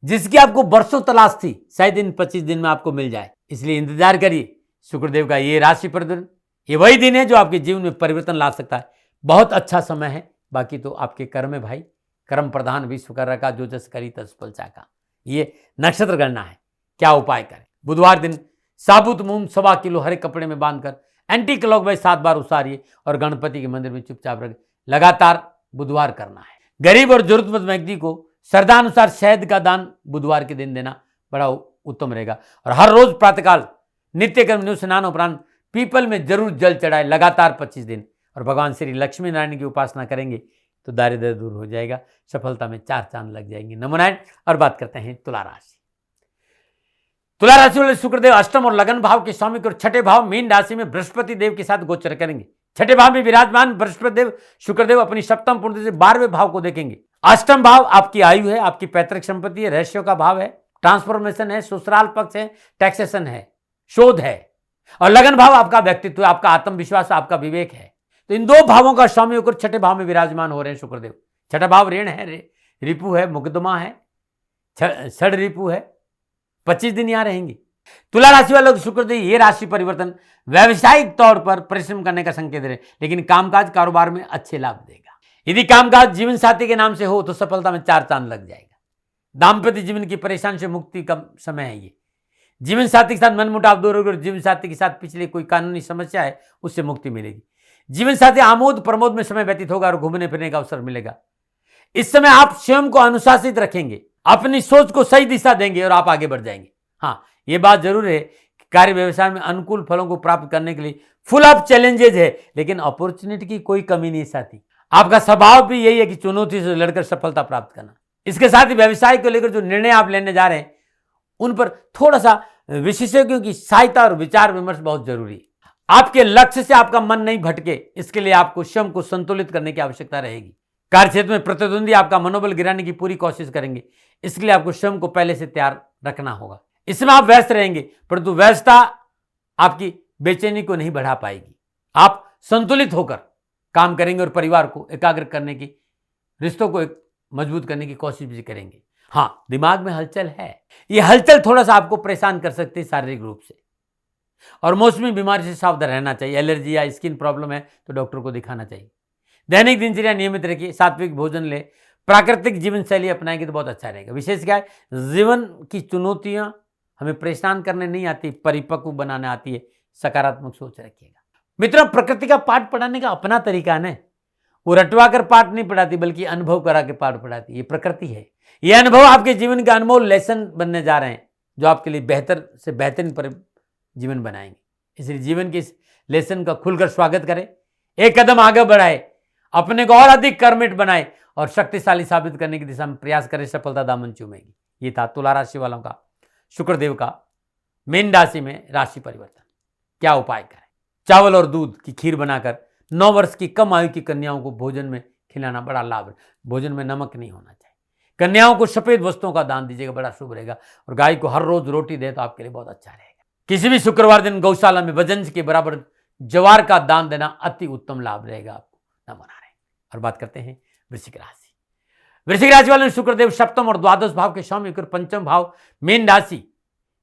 जिसकी आपको बरसों तलाश थी शायद इन 25 दिन में आपको मिल जाए, इसलिए इंतजार करिए। शुक्रदेव का ये राशि पर दिन, ये वही दिन है जो आपके जीवन में परिवर्तन ला सकता है। बहुत अच्छा समय है। बाकी तो आपके कर्म है भाई। कर्म प्रधान विश्वकर्मा का जो जस करी तस फल चाका, ये नक्षत्र गणना है। क्या उपाय करें? बुधवार दिन साबुत मूंग 1.25 किलो हरे कपड़े में बांधकर एंटी क्लॉकवाइज 7 बार उसारिए और गणपति के मंदिर में चुपचाप रख लगातार बुधवार करना है। गरीब और जरूरतमंद व्यक्ति को श्रद्धानुसार शहद का दान बुधवार के दिन देना बड़ा उत्तम रहेगा। और हर रोज प्रातःकाल नित्य कर्म स्नान उपरांत पीपल में जरूर जल चढ़ाए लगातार 25 दिन। और भगवान श्री लक्ष्मी नारायण की उपासना करेंगे तो दारिद्र्य दूर हो जाएगा। सफलता में 4 चांद लग जाएंगे। नमो नारायण। और बात करते हैं तुला राशि। तुला राशि वाले शुक्रदेव अष्टम और लगन भाव के स्वामी को छठे भाव मीन राशि में बृहस्पति देव के साथ गोचर करेंगे। छठे भाव में विराजमान बृहस्पति देव शुक्रदेव अपनी सप्तम पूर्ण से 12वें भाव को देखेंगे। अष्टम भाव आपकी आयु है, आपकी पैतृक संपत्ति है, रहस्यों का भाव है, ट्रांसफॉर्मेशन है, ससुराल पक्ष है, टैक्सेशन है, शोध है। और लगन भाव आपका व्यक्तित्व, आपका आत्मविश्वास, आपका विवेक है। तो इन 2 भावों का स्वामी होकर छठे भाव में विराजमान हो रहे हैं शुक्रदेव। छठा भाव ऋण है, रिपु है, मुकदमा है, षड रिपु है। 25 दिन यहां रहेंगे। तुला राशि वालों शुक्रदेव ये राशि परिवर्तन व्यावसायिक तौर पर परिश्रम करने का संकेत दे, लेकिन कामकाज कारोबार में अच्छे लाभ देगा। यदि कामकाज जीवन साथी के नाम से हो तो सफलता में 4 चांद लग जाएगा। दाम्पत्य जीवन की परेशानी से मुक्ति का समय है ये। जीवन साथी के साथ मनमुटाव दूर होगा। जीवन साथी के साथ पिछले कोई कानूनी समस्या है उससे मुक्ति मिलेगी। जीवन साथी आमोद प्रमोद में समय व्यतीत होगा और घूमने फिरने का अवसर मिलेगा। इस समय आप स्वयं को अनुशासित रखेंगे, अपनी सोच को सही दिशा देंगे और आप आगे बढ़ जाएंगे। हाँ, यह बात जरूर है कि कार्य व्यवसाय में अनुकूल फलों को प्राप्त करने के लिए फुल ऑफ चैलेंजेज है, लेकिन अपॉर्चुनिटी की कोई कमी नहीं साथी। आपका स्वभाव भी यही है कि चुनौती से लड़कर सफलता प्राप्त करना। इसके साथ ही व्यवसाय को लेकर जो निर्णय आप लेने जा रहे हैं उन पर थोड़ा सा विशेषज्ञों की सहायता और विचार विमर्श बहुत जरूरी है। आपके लक्ष्य से आपका मन नहीं भटके, इसके लिए आपको स्वयं को संतुलित करने की आवश्यकता रहेगी। कार्यक्षेत्र में प्रतिद्वंदी आपका मनोबल गिराने की पूरी कोशिश करेंगे, इसके लिए आपको स्वयं को पहले से तैयार रखना होगा। इसमें आप व्यस्त रहेंगे, परंतु व्यस्तता आपकी बेचैनी को नहीं बढ़ा पाएगी। आप संतुलित होकर काम करेंगे और परिवार को एकाग्र करने की, रिश्तों को मजबूत करने की कोशिश भी करेंगे। हाँ, दिमाग में हलचल है, यह हलचल थोड़ा सा आपको परेशान कर सकती है शारीरिक रूप से, और मौसमी बीमारी से सावधान रहना चाहिए। एलर्जी या स्किन प्रॉब्लम है तो डॉक्टर को दिखाना चाहिए। दैनिक दिनचर्या नियमित रखिए, सात्विक भोजन ले, प्राकृतिक जीवन शैली अपनाएंगे तो बहुत अच्छा रहेगा। विशेष क्या है, जीवन की चुनौतियां हमें परेशान करने नहीं आती, परिपक्व बनाने आती है। सकारात्मक सोच रखिएगा। मित्रों, प्रकृति का पाठ पढ़ाने का अपना तरीका है, वो रटवा कर पाठ नहीं पढ़ाती, बल्कि अनुभव करा के पाठ पढ़ाती। ये प्रकृति है, ये अनुभव आपके जीवन का अनमोल लेसन बनने जा रहे हैं, जो आपके लिए बेहतर से बेहतरीन जीवन बनाएंगे। इसलिए जीवन के इस लेसन का खुलकर स्वागत करें, एक कदम आगे बढ़ाए, अपने को और अधिक कर्मित बनाए और शक्तिशाली साबित करने की दिशा में प्रयास करें। सफलता दामन चूमेगी। ये था तुला राशि वालों का शुक्रदेव का मीन राशि में राशि परिवर्तन। क्या उपाय करें? चावल और दूध की खीर बनाकर 9 वर्ष की कम आयु की कन्याओं को भोजन में खिलाना बड़ा लाभ है। भोजन में नमक नहीं होना चाहिए। कन्याओं को सफेद वस्तुओं का दान दीजिएगा, बड़ा शुभ रहेगा। और गाय को हर रोज रोटी दे तो आपके लिए बहुत अच्छा रहेगा। किसी भी शुक्रवार दिन गौशाला में वजन के बराबर ज्वार का दान देना अति उत्तम लाभ रहेगा आपको। न मना रहे। और बात करते हैं वृश्चिक राशि। वृश्चिक राशि वाले शुक्रदेव सप्तम और द्वादश भाव के स्वामी होकर पंचम भाव मीन राशि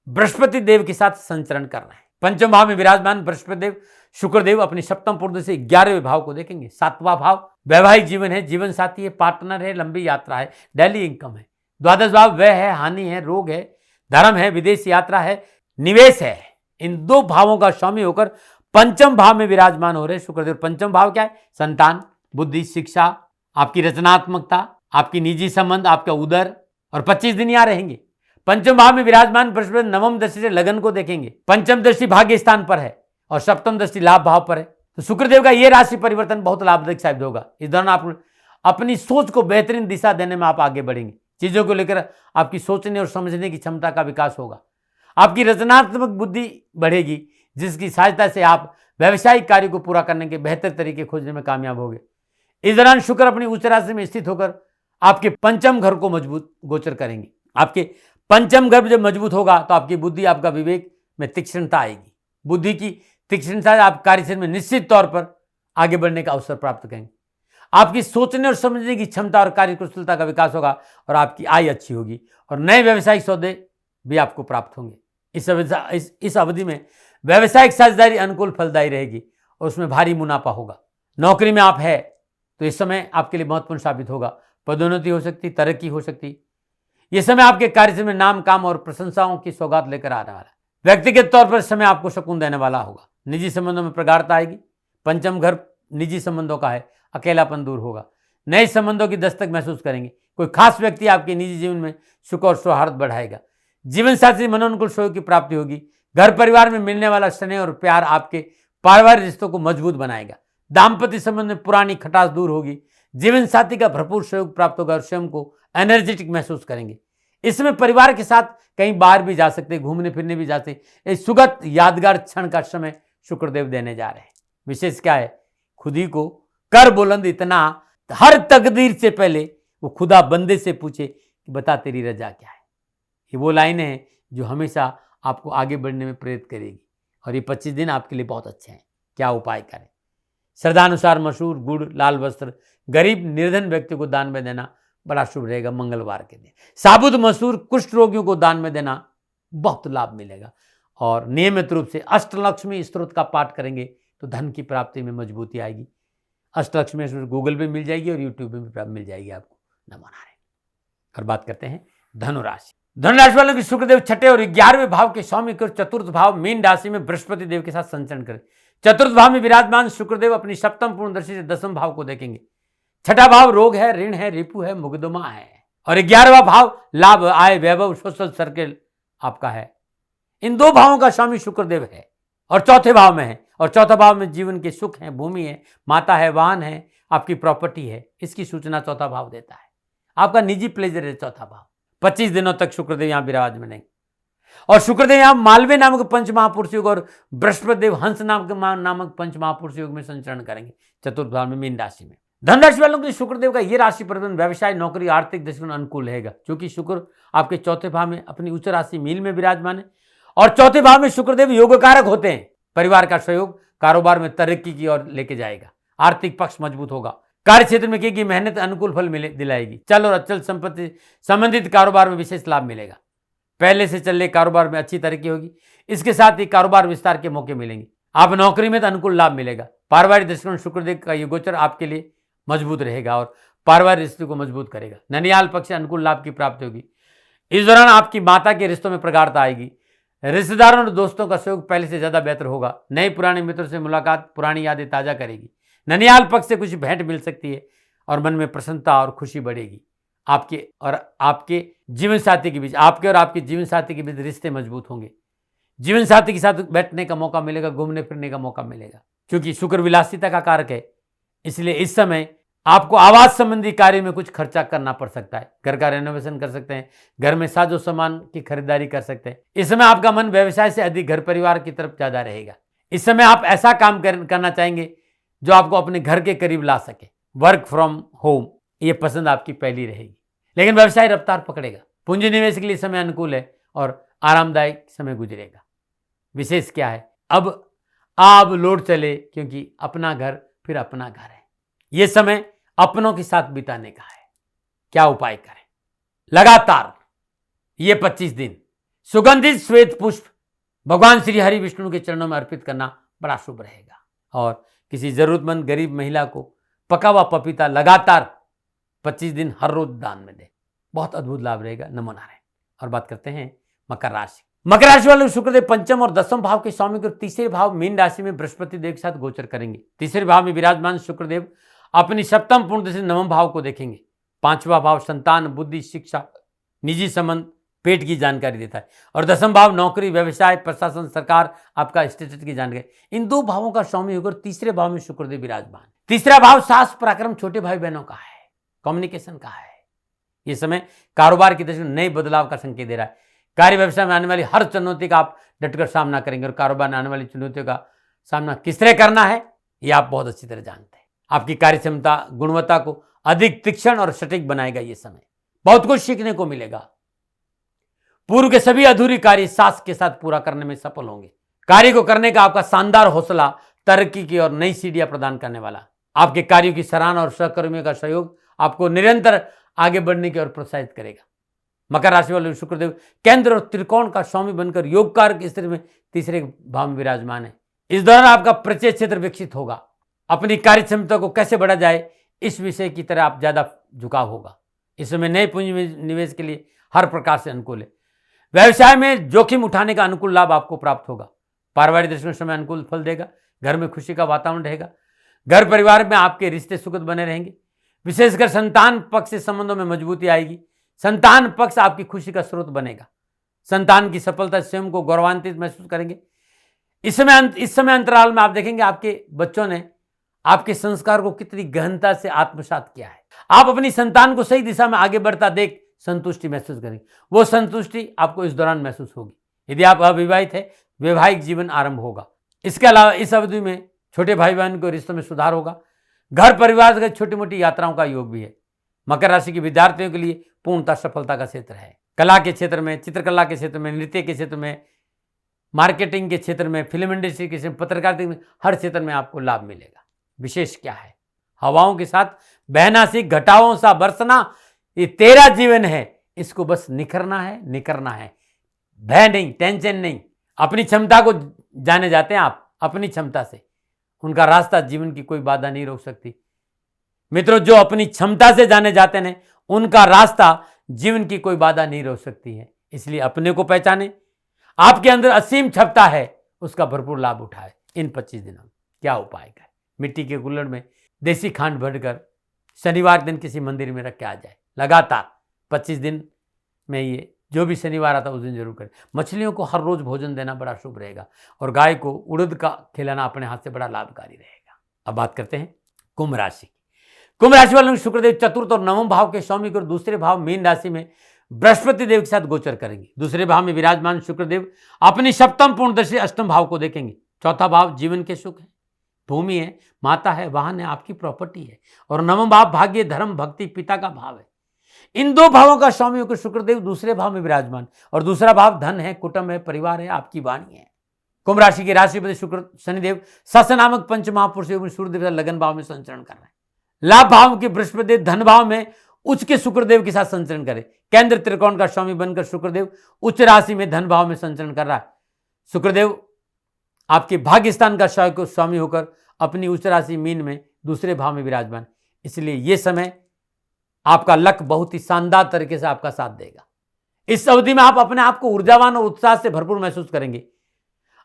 बृहस्पति देव के साथ संचरण कर रहे हैं। पंचम भाव में विराजमान बृहस्पति देव शुक्रदेव अपनी सप्तम पूर्ण से 11वें भाव को देखेंगे। 7वां भाव वैवाहिक जीवन है, जीवन साथी है, पार्टनर है, लंबी यात्रा है, डेली इनकम है। द्वादश भाव व्यय है, हानि है, रोग है, धर्म है, विदेश यात्रा है, निवेश है। इन 2 भावों का स्वामी होकर पंचम भाव में विराजमान हो रहे शुक्रदेव। पंचम भाव क्या है? संतान, बुद्धि, शिक्षा, आपकी रचनात्मकता, आपकी निजी संबंध, आपका उदर। और 25 दिन यहाँ रहेंगे। पंचम भाव में विराजमान बृहस्पति नवम दृष्टि से लगन को देखेंगे। पंचम दृष्टि भाग्य स्थान पर है और सप्तम दृष्टि लाभ भाव पर है। तो शुक्रदेव का यह राशि परिवर्तन बहुत लाभदायक साबित होगा। इस दौरान आप अपनी सोच को बेहतरीन दिशा देने में आप आगे बढ़ेंगे। चीजों को लेकर आपकी सोचने और समझने की क्षमता का विकास होगा। आपकी रचनात्मक बुद्धि बढ़ेगी, जिसकी सहायता से आप व्यवसायिक कार्य को पूरा करने के बेहतर तरीके खोजने में कामयाब होंगे। इस दौरान शुक्र अपनी उच्च राशि में स्थित होकर आपके पंचम घर को मजबूत गोचर करेंगे। आपके पंचम घर जब मजबूत होगा तो आपकी बुद्धि, आपका विवेक में तीक्ष्णता आएगी। बुद्धि की तीक्ष्णता आप कार्यक्षेत्र में निश्चित तौर पर आगे बढ़ने का अवसर प्राप्त करेंगे। आपकी सोचने और समझने की क्षमता और कार्यकुशलता का विकास होगा और आपकी आय अच्छी होगी और नए व्यवसायिक सौदे भी आपको प्राप्त होंगे। इस अवधि में व्यवसायिक साझेदारी अनुकूल फलदायी रहेगी और उसमें भारी मुनाफा होगा। नौकरी में आप है तो इस समय आपके लिए महत्वपूर्ण साबित होगा। पदोन्नति हो सकती, तरक्की हो सकती। यह समय आपके कार्य में नाम, काम और प्रशंसाओं की सौगात लेकर आने वाला है। व्यक्तिगत तौर पर समय आपको सुकून देने वाला होगा। निजी संबंधों में प्रगाढ़ता आएगी। पंचम घर निजी संबंधों का है, अकेलापन दूर होगा। नए संबंधों की दस्तक महसूस करेंगे। कोई खास व्यक्ति आपके निजी जीवन में सुख और सौहार्द बढ़ाएगा। जीवन साथी मनोनुकूल सहयोग की प्राप्ति होगी। घर परिवार में मिलने वाला स्नेह और प्यार आपके पारिवारिक रिश्तों को मजबूत बनाएगा। दाम्पत्य संबंध में पुरानी खटास दूर होगी। जीवन साथी का भरपूर सहयोग प्राप्त होगा और स्वयं को एनर्जेटिक महसूस करेंगे। इसमें परिवार के साथ कहीं बाहर भी जा सकते, घूमने फिरने भी जाते। एक सुगत यादगार क्षण का समय शुक्रदेव देने जा रहे हैं। विशेष क्या है? खुद ही को कर बुलंद इतना, हर तकदीर से पहले वो खुदा बंदे से पूछे कि बता तेरी रजा क्या है। ये वो लाइनें हैं जो हमेशा आपको आगे बढ़ने में प्रेरित करेगी। और ये 25 दिन आपके लिए बहुत अच्छे हैं। क्या उपाय करें? श्रद्धानुसार मसूर, गुड़, लाल वस्त्र गरीब निर्धन व्यक्ति को दान में देना बड़ा शुभ रहेगा। मंगलवार के दिन साबुत मसूर कुष्ठ रोगियों को दान में देना बहुत लाभ मिलेगा। और नियमित रूप से अष्टलक्ष्मी स्तोत्र का पाठ करेंगे तो धन की प्राप्ति में मजबूती आएगी। अष्टलक्ष्मी गूगल पे मिल जाएगी और यूट्यूब पे भी मिल जाएगी आपको। न मना रहे। और बात करते हैं धनुराशि। धनुराशि वालों की शुक्रदेव छठे और 11वें भाव के स्वामी को चतुर्थ भाव मीन राशि में बृहस्पति देव के साथ संचरण करें। चतुर्थ भाव में विराजमान शुक्रदेव अपनी सप्तम पूर्ण दृष्टि से 10वें भाव को देखेंगे। छठा भाव रोग है, ऋण है, रिपु है, मुकदमा है। और 11वां भाव लाभ, आय, वैभव, सोशल सर्किल आपका है। इन 2 भावों का स्वामी शुक्रदेव है और चौथे भाव में है। और चौथा भाव में जीवन के सुख है, भूमि है, माता है, वाहन है, आपकी प्रॉपर्टी है। इसकी सूचना चौथा भाव देता है। आपका निजी प्लेजर है चौथा भाव। 25 दिनों तक शुक्रदेव यहां विराजमान रहेंगे। और शुक्रदेव यहां मालवीय नामक पंच महापुरुष योग और बृहस्पति देव हंस नामक पंच महापुरुष योग में संचरण करेंगे चतुर्थ भाव में मीन राशि में। धन राशि वालों के लिए शुक्रदेव का यह राशि परिवर्तन व्यवसाय नौकरी आर्थिक दृष्टिकोण अनुकूल रहेगा, क्योंकि शुक्र आपके चौथे भाव में अपनी उच्च राशि मीन में विराजमान है और चौथे भाव में शुक्रदेव योग कारक होते हैं। परिवार का सहयोग कारोबार में तरक्की की ओर लेके जाएगा, आर्थिक पक्ष मजबूत होगा, कार्य क्षेत्र में की गई मेहनत अनुकूल फल दिलाएगी, चल और अचल संपत्ति संबंधित कारोबार में विशेष लाभ मिलेगा, पहले से चल रहे कारोबार में अच्छी तरक्की होगी, इसके साथ ही कारोबार विस्तार के मौके मिलेंगे, आप नौकरी में तो अनुकूल लाभ मिलेगा। पारिवारिक दृष्टिकोण शुक्रदेव का ये गोचर आपके लिए मजबूत रहेगा और पारिवारिक रिश्ते को मजबूत करेगा। ननियाल पक्ष से अनुकूल लाभ की प्राप्ति होगी। इस दौरान आपकी माता के रिश्तों में प्रगाढ़ता आएगी, रिश्तेदारों और दोस्तों का सहयोग पहले से ज्यादा बेहतर होगा, नए पुराने मित्रों से मुलाकात पुरानी यादें ताजा करेगी। ननियाल पक्ष से कुछ भेंट मिल सकती है और मन में प्रसन्नता और खुशी बढ़ेगी। आपके जीवन साथी के बीच, आपके और आपके जीवन साथी के बीच रिश्ते मजबूत होंगे, जीवन साथी के साथ बैठने का मौका मिलेगा, घूमने फिरने का मौका मिलेगा, क्योंकि शुक्र विलासिता का कारक है, इसलिए इस समय आपको आवास संबंधी कार्य में कुछ खर्चा करना पड़ सकता है। घर का रेनोवेशन कर सकते हैं, घर में साजो सामान की खरीदारी कर सकते हैं। इस समय आपका मन व्यवसाय से अधिक घर परिवार की तरफ ज्यादा रहेगा। इस समय आप ऐसा काम करना चाहेंगे जो आपको अपने घर के करीब ला सके, वर्क फ्रॉम होम, ये पसंद आपकी पहली रहेगी। लेकिन व्यवसाय रफ्तार पकड़ेगा, पूंजी निवेश के लिए समय अनुकूल है और आरामदायक समय गुजरेगा। विशेष क्या है, अब लोड चले, क्योंकि अपना घर फिर अपना घर है। यह समय अपनों के साथ बिताने का है। क्या उपाय करें? लगातार ये 25 दिन सुगंधित श्वेत पुष्प भगवान श्री हरि विष्णु के चरणों में अर्पित करना बड़ा शुभ रहेगा। और किसी जरूरतमंद गरीब महिला को पका हुआ पपीता लगातार 25 दिन हर रोज दान में दे, बहुत अद्भुत लाभ रहेगा। नमो नारायण। और बात करते हैं मकर राशि। मकर राशि वाले शुक्रदेव पंचम और दसम भाव के स्वामी को तीसरे भाव मीन राशि में बृहस्पति देव के साथ गोचर करेंगे। तीसरे भाव में विराजमान शुक्रदेव अपनी सप्तम पूर्ण दृष्टि से नवम भाव को देखेंगे। पांचवा भाव संतान, बुद्धि, शिक्षा, निजी संबंध, पेट की जानकारी देता है और दसम भाव नौकरी, व्यवसाय, प्रशासन, सरकार, आपका स्टेटस की जानकारी। इन दो भावों का स्वामी होकर तीसरे भाव में शुक्रदेव विराजमान। तीसरा भाव साहस पराक्रम, छोटे भाई बहनों का है, कम्युनिकेशन का है। यह समय कारोबार की दृष्टि से नए बदलाव का संकेत दे रहा है। कार्य व्यवसाय में आने वाली हर चुनौती का आप डटकर सामना करेंगे और कारोबार में आने वाली चुनौतियों का सामना किस तरह करना है यह आप बहुत अच्छी तरह जानते हैं। आपकी कार्य क्षमता, गुणवत्ता को अधिक तीक्ष्ण और सटीक बनाएगा। यह समय बहुत कुछ सीखने को मिलेगा। पूर्व के सभी अधूरी कार्य साहस के साथ पूरा करने में सफल होंगे। कार्य को करने का आपका शानदार हौसला तरक्की की और नई सीढ़ियां प्रदान करने वाला। आपके कार्यों की सराहना और सहकर्मियों का सहयोग आपको निरंतर आगे बढ़ने की ओर प्रोत्साहित करेगा। मकर राशि वाले शुक्रदेव केंद्र और त्रिकोण का स्वामी बनकर योग कारक स्थिति में तीसरे भाव में विराजमान है। इस दौरान आपका परिचय क्षेत्र विकसित होगा। अपनी कार्य क्षमता को कैसे बढ़ा जाए इस विषय की तरह आप ज्यादा झुकाव होगा। इस समय नए पूंजी निवेश के लिए हर प्रकार से अनुकूल है। व्यवसाय में जोखिम उठाने का अनुकूल लाभ आपको प्राप्त होगा। पारिवारिक दृष्टि में समय अनुकूल फल देगा। घर में खुशी का वातावरण रहेगा। घर परिवार में आपके रिश्ते सुखद बने रहेंगे। विशेषकर संतान पक्ष से संबंधों में मजबूती आएगी। संतान पक्ष आपकी खुशी का स्रोत बनेगा। संतान की सफलता स्वयं को गौरवान्वित महसूस करेंगे। इस समय अंतराल में आप देखेंगे आपके बच्चों ने आपके संस्कार को कितनी गहनता से आत्मसात किया है। आप अपनी संतान को सही दिशा में आगे बढ़ता देख संतुष्टि महसूस करेंगे। वो संतुष्टि आपको इस दौरान महसूस होगी। यदि आप अविवाहित है, वैवाहिक जीवन आरंभ होगा। इसके अलावा इस अवधि में छोटे भाई बहन को रिश्तों में सुधार होगा। घर परिवार से छोटी मोटी यात्राओं का योग भी है। मकर राशि के विद्यार्थियों के लिए पूर्णतः सफलता का क्षेत्र है। कला के क्षेत्र में, चित्रकला के क्षेत्र में, नृत्य के क्षेत्र में, मार्केटिंग के क्षेत्र में, फिल्म इंडस्ट्री के क्षेत्र में, पत्रकारिता में, हर क्षेत्र में आपको लाभ मिलेगा। विशेष क्या है, हवाओं के साथ बहना सी घटाओं सा बरसना, ये तेरा जीवन है, इसको बस निखरना है। भय नहीं, टेंशन नहीं। अपनी क्षमता को जाने जाते हैं आप, अपनी क्षमता से उनका रास्ता जीवन की कोई बाधा नहीं रोक सकती। मित्रों, जो अपनी क्षमता से जाने जाते हैं उनका रास्ता जीवन की कोई बाधा नहीं रोक सकती है। इसलिए अपने को पहचाने, आपके अंदर असीम क्षमता है, उसका भरपूर लाभ उठाए। इन 25 दिनों में क्या उपाय करें? मिट्टी के कुल्हड़ में देसी खांड भरकर शनिवार दिन किसी मंदिर में रख के आ जाए। लगातार 25 दिन में ये जो भी शनिवार आता है उस दिन जरूर करें। मछलियों को हर रोज भोजन देना बड़ा शुभ रहेगा और गाय को उड़द का खिलाना अपने हाथ से बड़ा लाभकारी रहेगा। अब बात करते हैं कुंभ राशि। कुंभ राशि वालों शुक्रदेव चतुर्थ और नवम भाव के स्वामी को दूसरे भाव मीन राशि में बृहस्पति देव के साथ गोचर करेंगे। दूसरे भाव में विराजमान शुक्रदेव अपनी सप्तम पूर्ण दृष्टि अष्टम भाव को देखेंगे। चौथा भाव जीवन के सुख है, भूमि है, माता है, वाहन है, आपकी प्रॉपर्टी है। और नवम भाव भाग्य, धर्म, भक्ति, पिता का भाव है। इन दो भावों का स्वामी होकर शुक्रदेव दूसरे भाव में विराजमान, और दूसरा भाव धन है, कुटुंब है, परिवार है, आपकी वाणी है। कुंभ राशि के राशिपति शुक्र शनिदेव सस नामक पंच महापुरुष एवं सूर्यदेव लगन भाव में संचरण कर रहे हैं। लाभ भाव के बृहस्पति धन भाव में उच्च के शुक्रदेव के साथ संचरण करे। केंद्र त्रिकोण का स्वामी बनकर शुक्रदेव उच्च राशि में धन भाव में संचरण कर रहा है। शुक्रदेव आपके भाग्य स्थान का स्वामी होकर अपनी उच्च राशि मीन में दूसरे भाव में विराजमान, इसलिए यह समय आपका लक बहुत ही शानदार तरीके से आपका साथ देगा। इस अवधि में आप अपने आप को ऊर्जावान और उत्साह से भरपूर महसूस करेंगे।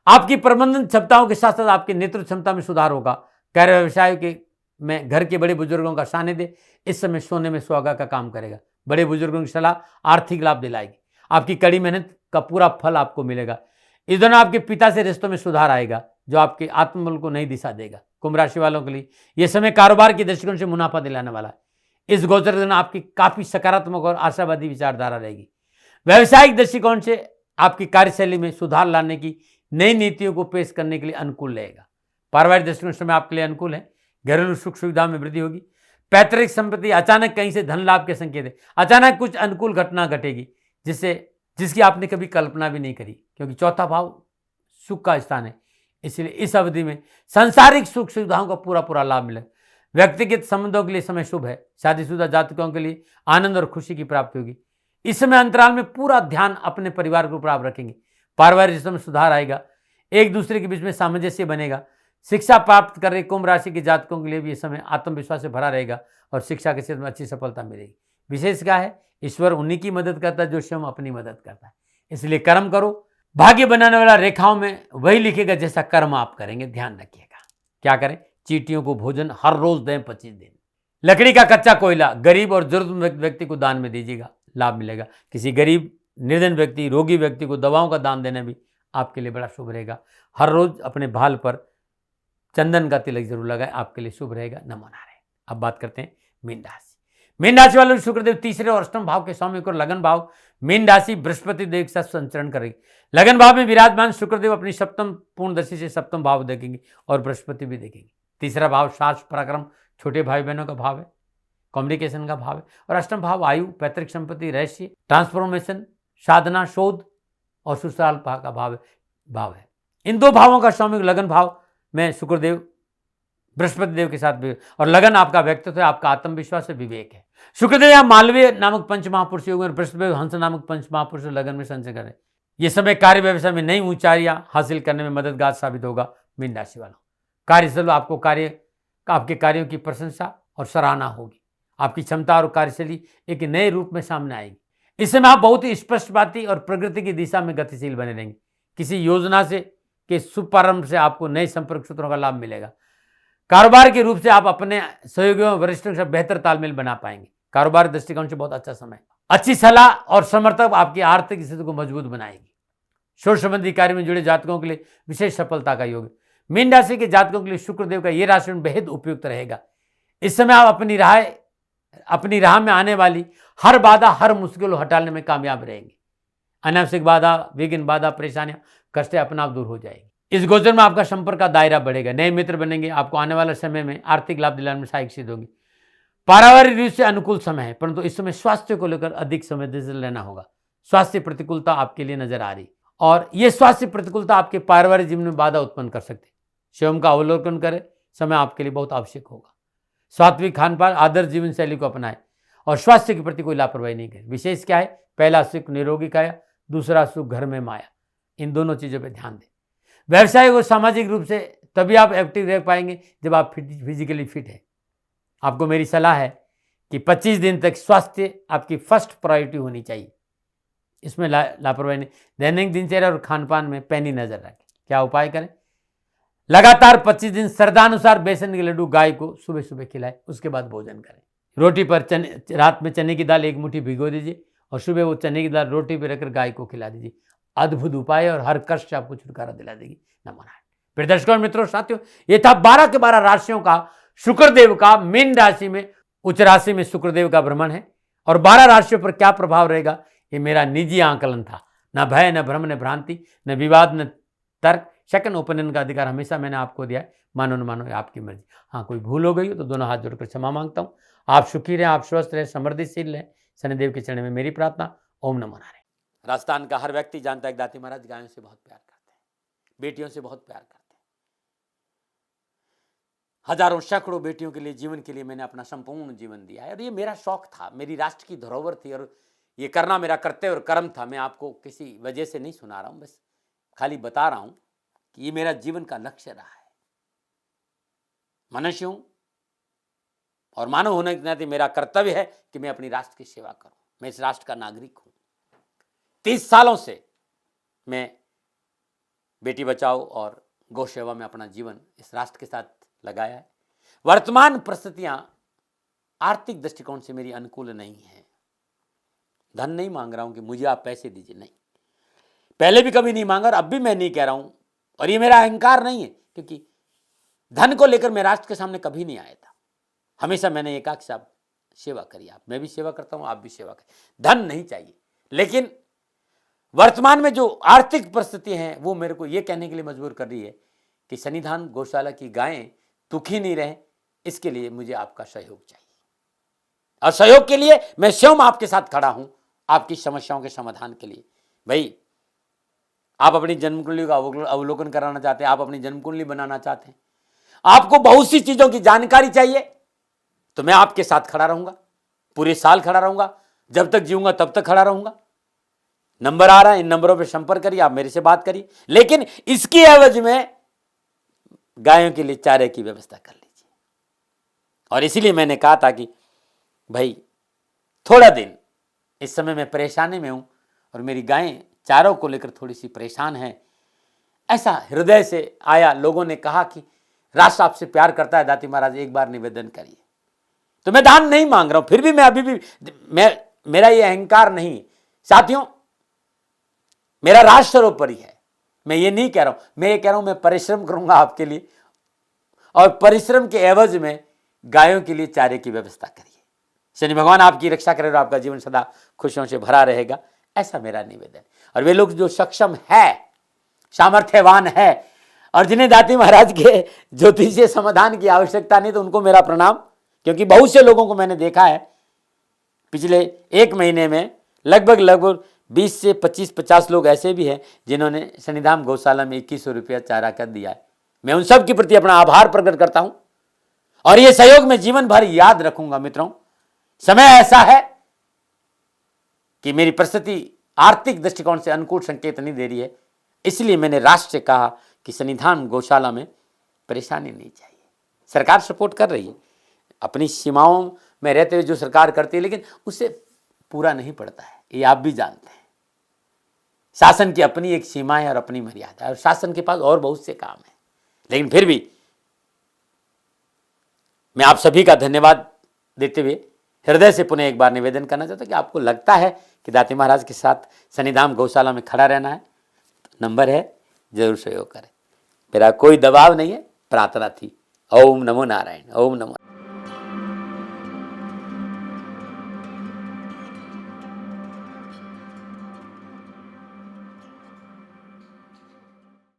आपकी प्रबंधन क्षमताओं के साथ साथ आपकी नेतृत्व क्षमता में सुधार होगा। कार्य व्यवसाय के में घर के बड़े बुजुर्गों का सानिध्य इस समय सोने में सुहागा का काम करेगा। बड़े बुजुर्गों की सलाह आर्थिक लाभ दिलाएगी। आपकी कड़ी मेहनत का पूरा फल आपको मिलेगा। इस दौरान आपके पिता से रिश्तों में सुधार आएगा, जो आपके आत्मबल को नई दिशा देगा। कुंभ राशि वालों के लिए यह समय कारोबार के दृष्टिकोण से मुनाफा दिलाने वाला है। इस गोचर दिन आपकी काफी सकारात्मक और आशावादी विचारधारा रहेगी। व्यावसायिक दृष्टिकोण से आपकी कार्यशैली में सुधार लाने की नई नीतियों को पेश करने के लिए अनुकूल रहेगा। पारिवारिक दृष्टिकोण से आपके लिए अनुकूल है। घरेलू सुख सुविधा में वृद्धि होगी। पैतृक संपत्ति अचानक कहीं से धन लाभ के संकेत है। अचानक कुछ अनुकूल घटना घटेगी जिसकी आपने कभी कल्पना भी नहीं करी, क्योंकि चौथा भाव सुख का स्थान है। इसलिए इस अवधि में सांसारिक सुख सुविधाओं का पूरा लाभ मिलेगा। व्यक्तिगत संबंधों के लिए समय शुभ है। शादीशुदा जातकों के लिए आनंद और खुशी की प्राप्ति होगी। इस समय अंतराल में पूरा ध्यान अपने परिवार के ऊपर आप रखेंगे। पारिवारिक रिश्तों में सुधार आएगा। एक दूसरे के बीच में सामंजस्य बनेगा। शिक्षा प्राप्त कर रहे कुंभ राशि के जातकों के लिए भी यह समय आत्मविश्वास से भरा रहेगा और शिक्षा के क्षेत्र में अच्छी सफलता मिलेगी। विशेष क्या है, ईश्वर उन्हीं की मदद करता है जो स्वयं अपनी मदद करता है। इसलिए कर्म करो। भाग्य बनाने वाला रेखाओं में वही लिखेगा जैसा कर्म आप करेंगे। ध्यान रखिएगा। क्या करें, चींटियों को भोजन हर रोज दें 25 दिन। लकड़ी का कच्चा कोयला गरीब और जरूरतमंद व्यक्ति को दान में दीजिएगा, लाभ मिलेगा। किसी गरीब निर्धन व्यक्ति, रोगी व्यक्ति को दवाओं का दान देना भी आपके लिए बड़ा शुभ रहेगा। हर रोज अपने भाल पर चंदन का तिलक जरूर लगाए, आपके लिए शुभ रहेगा। नमो नारायण। अब बात करते हैं मीन राशि। मीन राशि वालों शुक्रदेव तीसरे और अष्टम भाव के स्वामी को लगन भाव मीन राशि बृहस्पति देव के साथ संचरण करेगी। लगन भाव में विराजमान शुक्रदेव अपनी सप्तम पूर्ण दृष्टि से सप्तम भाव देखेंगे और बृहस्पति भी देखेंगे। तीसरा भाव साहस पराक्रम, छोटे भाई बहनों का भाव है, कम्युनिकेशन का भाव है। और अष्टम भाव आयु, पैतृक संपत्ति, रहस्य, ट्रांसफॉर्मेशन, साधना, शोध और सुशाल का भाव है। इन दो भावों का स्वामी लगन भाव में शुक्रदेव बृहस्पति देव के साथ भी, और लगन आपका व्यक्तित्व है, आपका आत्मविश्वास है, विवेक है। शुक्रदेव यहाँ मालवीय नामक पंच महापुरुष योग और बृहस्पति हंस नामक पंच महापुरुष लगन में संचय करें। यह समय कार्य व्यवसाय में नई ऊंचाइयां हासिल करने में मददगार साबित होगा। मीन राशि वालों कार्यस्थल आपको आपके कार्यों की प्रशंसा और सराहना होगी। आपकी क्षमता और कार्यशैली एक नए रूप में सामने आएगी। इस समय आप बहुत ही स्पष्टवादी और प्रगति की दिशा में गतिशील बने रहेंगे। किसी योजना के शुभ प्रारंभ से आपको नए संपर्क सूत्रों का लाभ मिलेगा। कारोबार के रूप से आप अपने सहयोगियों वरिष्ठों से बेहतर तालमेल बना पाएंगे। कारोबार दृष्टिकोण से बहुत अच्छा समय। अच्छी सलाह और समर्थक आपकी आर्थिक स्थिति को मजबूत बनाएगी। शोध संबंधी कार्य में जुड़े जातकों के लिए विशेष सफलता का योग है। मीन राशि के जातकों के लिए शुक्रदेव का यह राशि बेहद उपयुक्त रहेगा। इस समय आप अपनी राह में आने वाली हर बाधा, हर मुश्किल को हटाने में कामयाब रहेंगे। अनावश्यक बाधा, विघ्न, बाधा, परेशानियां, कष्ट अपने आप दूर हो जाएगी। इस गोचर में आपका संपर्क का दायरा बढ़ेगा। नए मित्र बनेंगे। आपको आने वाले समय में आर्थिक लाभ दिलाने में सहायक सिद्ध होगी। पारिवारिक रूप से अनुकूल समय है, परंतु इस समय स्वास्थ्य को लेकर अधिक संवेदनशील रहना होगा। स्वास्थ्य प्रतिकूलता आपके लिए नजर आ रही, और यह स्वास्थ्य प्रतिकूलता आपके पारिवारिक जीवन में बाधा उत्पन्न कर सकती है। स्वयं का अवलोकन करें। समय आपके लिए बहुत आवश्यक होगा। सात्विक खान पान, आदर्श जीवन शैली को अपनाएं और स्वास्थ्य के प्रति कोई लापरवाही नहीं करें। विशेष क्या है, पहला सुख निरोगी काया, दूसरा सुख घर में माया। इन दोनों चीजों पर ध्यान दें। व्यवसायिक और सामाजिक रूप से तभी आप एक्टिव रह पाएंगे जब आप फिजिकली फिट है। आपको मेरी सलाह है कि 25 दिन तक स्वास्थ्य आपकी फर्स्ट प्रायोरिटी होनी चाहिए। इसमें लापरवाही नहीं। दैनिक दिनचर्या और खान पान में पैनी नजर रखें। क्या उपाय करें, लगातार 25 दिन श्रद्धानुसार बेसन के लड्डू गाय को सुबह सुबह खिलाएं, उसके बाद भोजन करें। रोटी पर रात में चने की दाल 1 मुट्ठी भिगो दीजिए और सुबह वो चने की दाल रोटी पर रखकर गाय को खिला दीजिए। अद्भुत उपाय और हर कष्ट से आपको छुटकारा दिला देगी। नमो नारायण। प्रिय दर्शकों मित्रों साथियों, ये था 12 के 12 राशियों का शुक्रदेव का मीन राशि में, उच्च राशि में शुक्रदेव का भ्रमण है और 12 राशियों पर क्या प्रभाव रहेगा ये मेरा निजी आकलन था। न भय, न भ्रम, न भ्रांति, न विवाद, न तर्क, सेकंड ओपिनियन का अधिकार हमेशा मैंने आपको दिया है। मानो न मानो, आपकी मर्जी। हाँ, कोई भूल हो गई हो तो दोनों हाथ जोड़कर क्षमा मांगता हूँ। आप सुखी रहें, आप स्वस्थ रहें, समृद्धिशील रहें। शनिदेव के चरण में मेरी प्रार्थना। ओम नमो नारायण। राजस्थान का हर व्यक्ति जानता है कि दाती महाराज गायों से बहुत प्यार करते हैं, बेटियों से बहुत प्यार करते हैं। हजारों सैकड़ों बेटियों के लिए, जीवन के लिए मैंने अपना संपूर्ण जीवन दिया है और ये मेरा शौक था, मेरी राष्ट्र की धरोहर थी और ये करना मेरा कर्तव्य और कर्म था। मैं आपको किसी वजह से नहीं सुना रहा हूं, बस खाली बता रहा हूं कि ये मेरा जीवन का लक्ष्य रहा है। मनुष्य हूं और मानव होने के नाते मेरा कर्तव्य है कि मैं अपनी राष्ट्र की सेवा करूं। मैं इस राष्ट्र का नागरिक हूं। 30 सालों से मैं बेटी बचाओ और गौ सेवा में अपना जीवन इस राष्ट्र के साथ लगाया है। वर्तमान परिस्थितियां आर्थिक दृष्टिकोण से मेरी अनुकूल नहीं है। धन नहीं मांग रहा हूं कि मुझे आप पैसे दीजिए, नहीं। पहले भी कभी नहीं मांगा और अब भी मैं नहीं कह रहा हूं, और ये मेरा अहंकार नहीं है, क्योंकि धन को लेकर मैं राष्ट्र के सामने कभी नहीं आया था। हमेशा मैंने ये कहा कि साहब सेवा करिए, आप, मैं भी सेवा करता हूं, आप भी सेवा करिए। धन नहीं चाहिए, लेकिन वर्तमान में जो आर्थिक परिस्थिति हैं वो मेरे को ये कहने के लिए मजबूर कर रही है कि सन्निधान गौशाला की गायें दुखी नहीं रहे, इसके लिए मुझे आपका सहयोग चाहिए। और सहयोग के लिए मैं स्वयं आपके साथ खड़ा हूं, आपकी समस्याओं के समाधान के लिए। भाई, आप अपनी जन्म कुंडली का अवलोकन कराना चाहते हैं, आप अपनी जन्म कुंडली बनाना चाहते हैं, आपको बहुत सी चीजों की जानकारी चाहिए, तो मैं आपके साथ खड़ा रहूंगा, पूरे साल खड़ा रहूंगा, जब तक जीऊंगा तब तक खड़ा रहूंगा। नंबर आ रहा है, इन नंबरों पे संपर्क करिए, आप मेरे से बात करिए, लेकिन इसकी एवज में गायों के लिए चारे की व्यवस्था कर लीजिए। और इसीलिए मैंने कहा था कि भाई थोड़ा दिन, इस समय मैं परेशानी में हूं और मेरी गायें चारों को लेकर थोड़ी सी परेशान हैं। ऐसा हृदय से आया, लोगों ने कहा कि राष्ट्र आपसे प्यार करता है दाती महाराज, एक बार निवेदन करिए। तो मैं दान नहीं मांग रहा हूं, फिर भी मैं अभी भी, मेरा ये अहंकार नहीं है साथियों, मेरा राष्ट्र सर्वोपरि है। मैं ये नहीं कह रहा हूं, मैं ये कह रहा हूं मैं परिश्रम करूंगा आपके लिए, और परिश्रम के एवज में गायों के लिए चारे की व्यवस्था करिए। शनि भगवान आपकी रक्षा करे और आपका जीवन सदा खुशियों से भरा रहेगा, ऐसा मेरा निवेदन। और वे लोग जो सक्षम है, सामर्थ्यवान है, और जिन्हें दाती महाराज के ज्योतिषीय समाधान की आवश्यकता नहीं, तो उनको मेरा प्रणाम। क्योंकि बहुत से लोगों को मैंने देखा है पिछले 1 महीने में, लगभग 20 से 25-50 लोग ऐसे भी हैं जिन्होंने शनिधाम गौशाला में 2100 रुपया चारा कर दिया है। मैं उन सब के प्रति अपना आभार प्रकट करता हूं और ये सहयोग में जीवन भर याद रखूंगा। मित्रों, समय ऐसा है कि मेरी परिस्थिति आर्थिक दृष्टिकोण से अनुकूल संकेत नहीं दे रही है, इसलिए मैंने राष्ट्र से कहा कि सन्निधान गौशाला में परेशानी नहीं चाहिए। सरकार सपोर्ट कर रही है, अपनी सीमाओं में रहते हुए जो सरकार करती है, लेकिन उससे पूरा नहीं पड़ता है, ये आप भी जानते हैं। शासन की अपनी एक सीमा है और अपनी मर्यादा है, और शासन के पास और बहुत से काम है। लेकिन फिर भी मैं आप सभी का धन्यवाद देते हुए हृदय से पुनः एक बार निवेदन करना चाहता हूं कि आपको लगता है कि दाती महाराज के साथ सन्निधाम गौशाला में खड़ा रहना है, तो नंबर है, जरूर सहयोग करें। मेरा कोई दबाव नहीं है, प्रार्थना थी। ओम नमो नारायण। ओम नमो।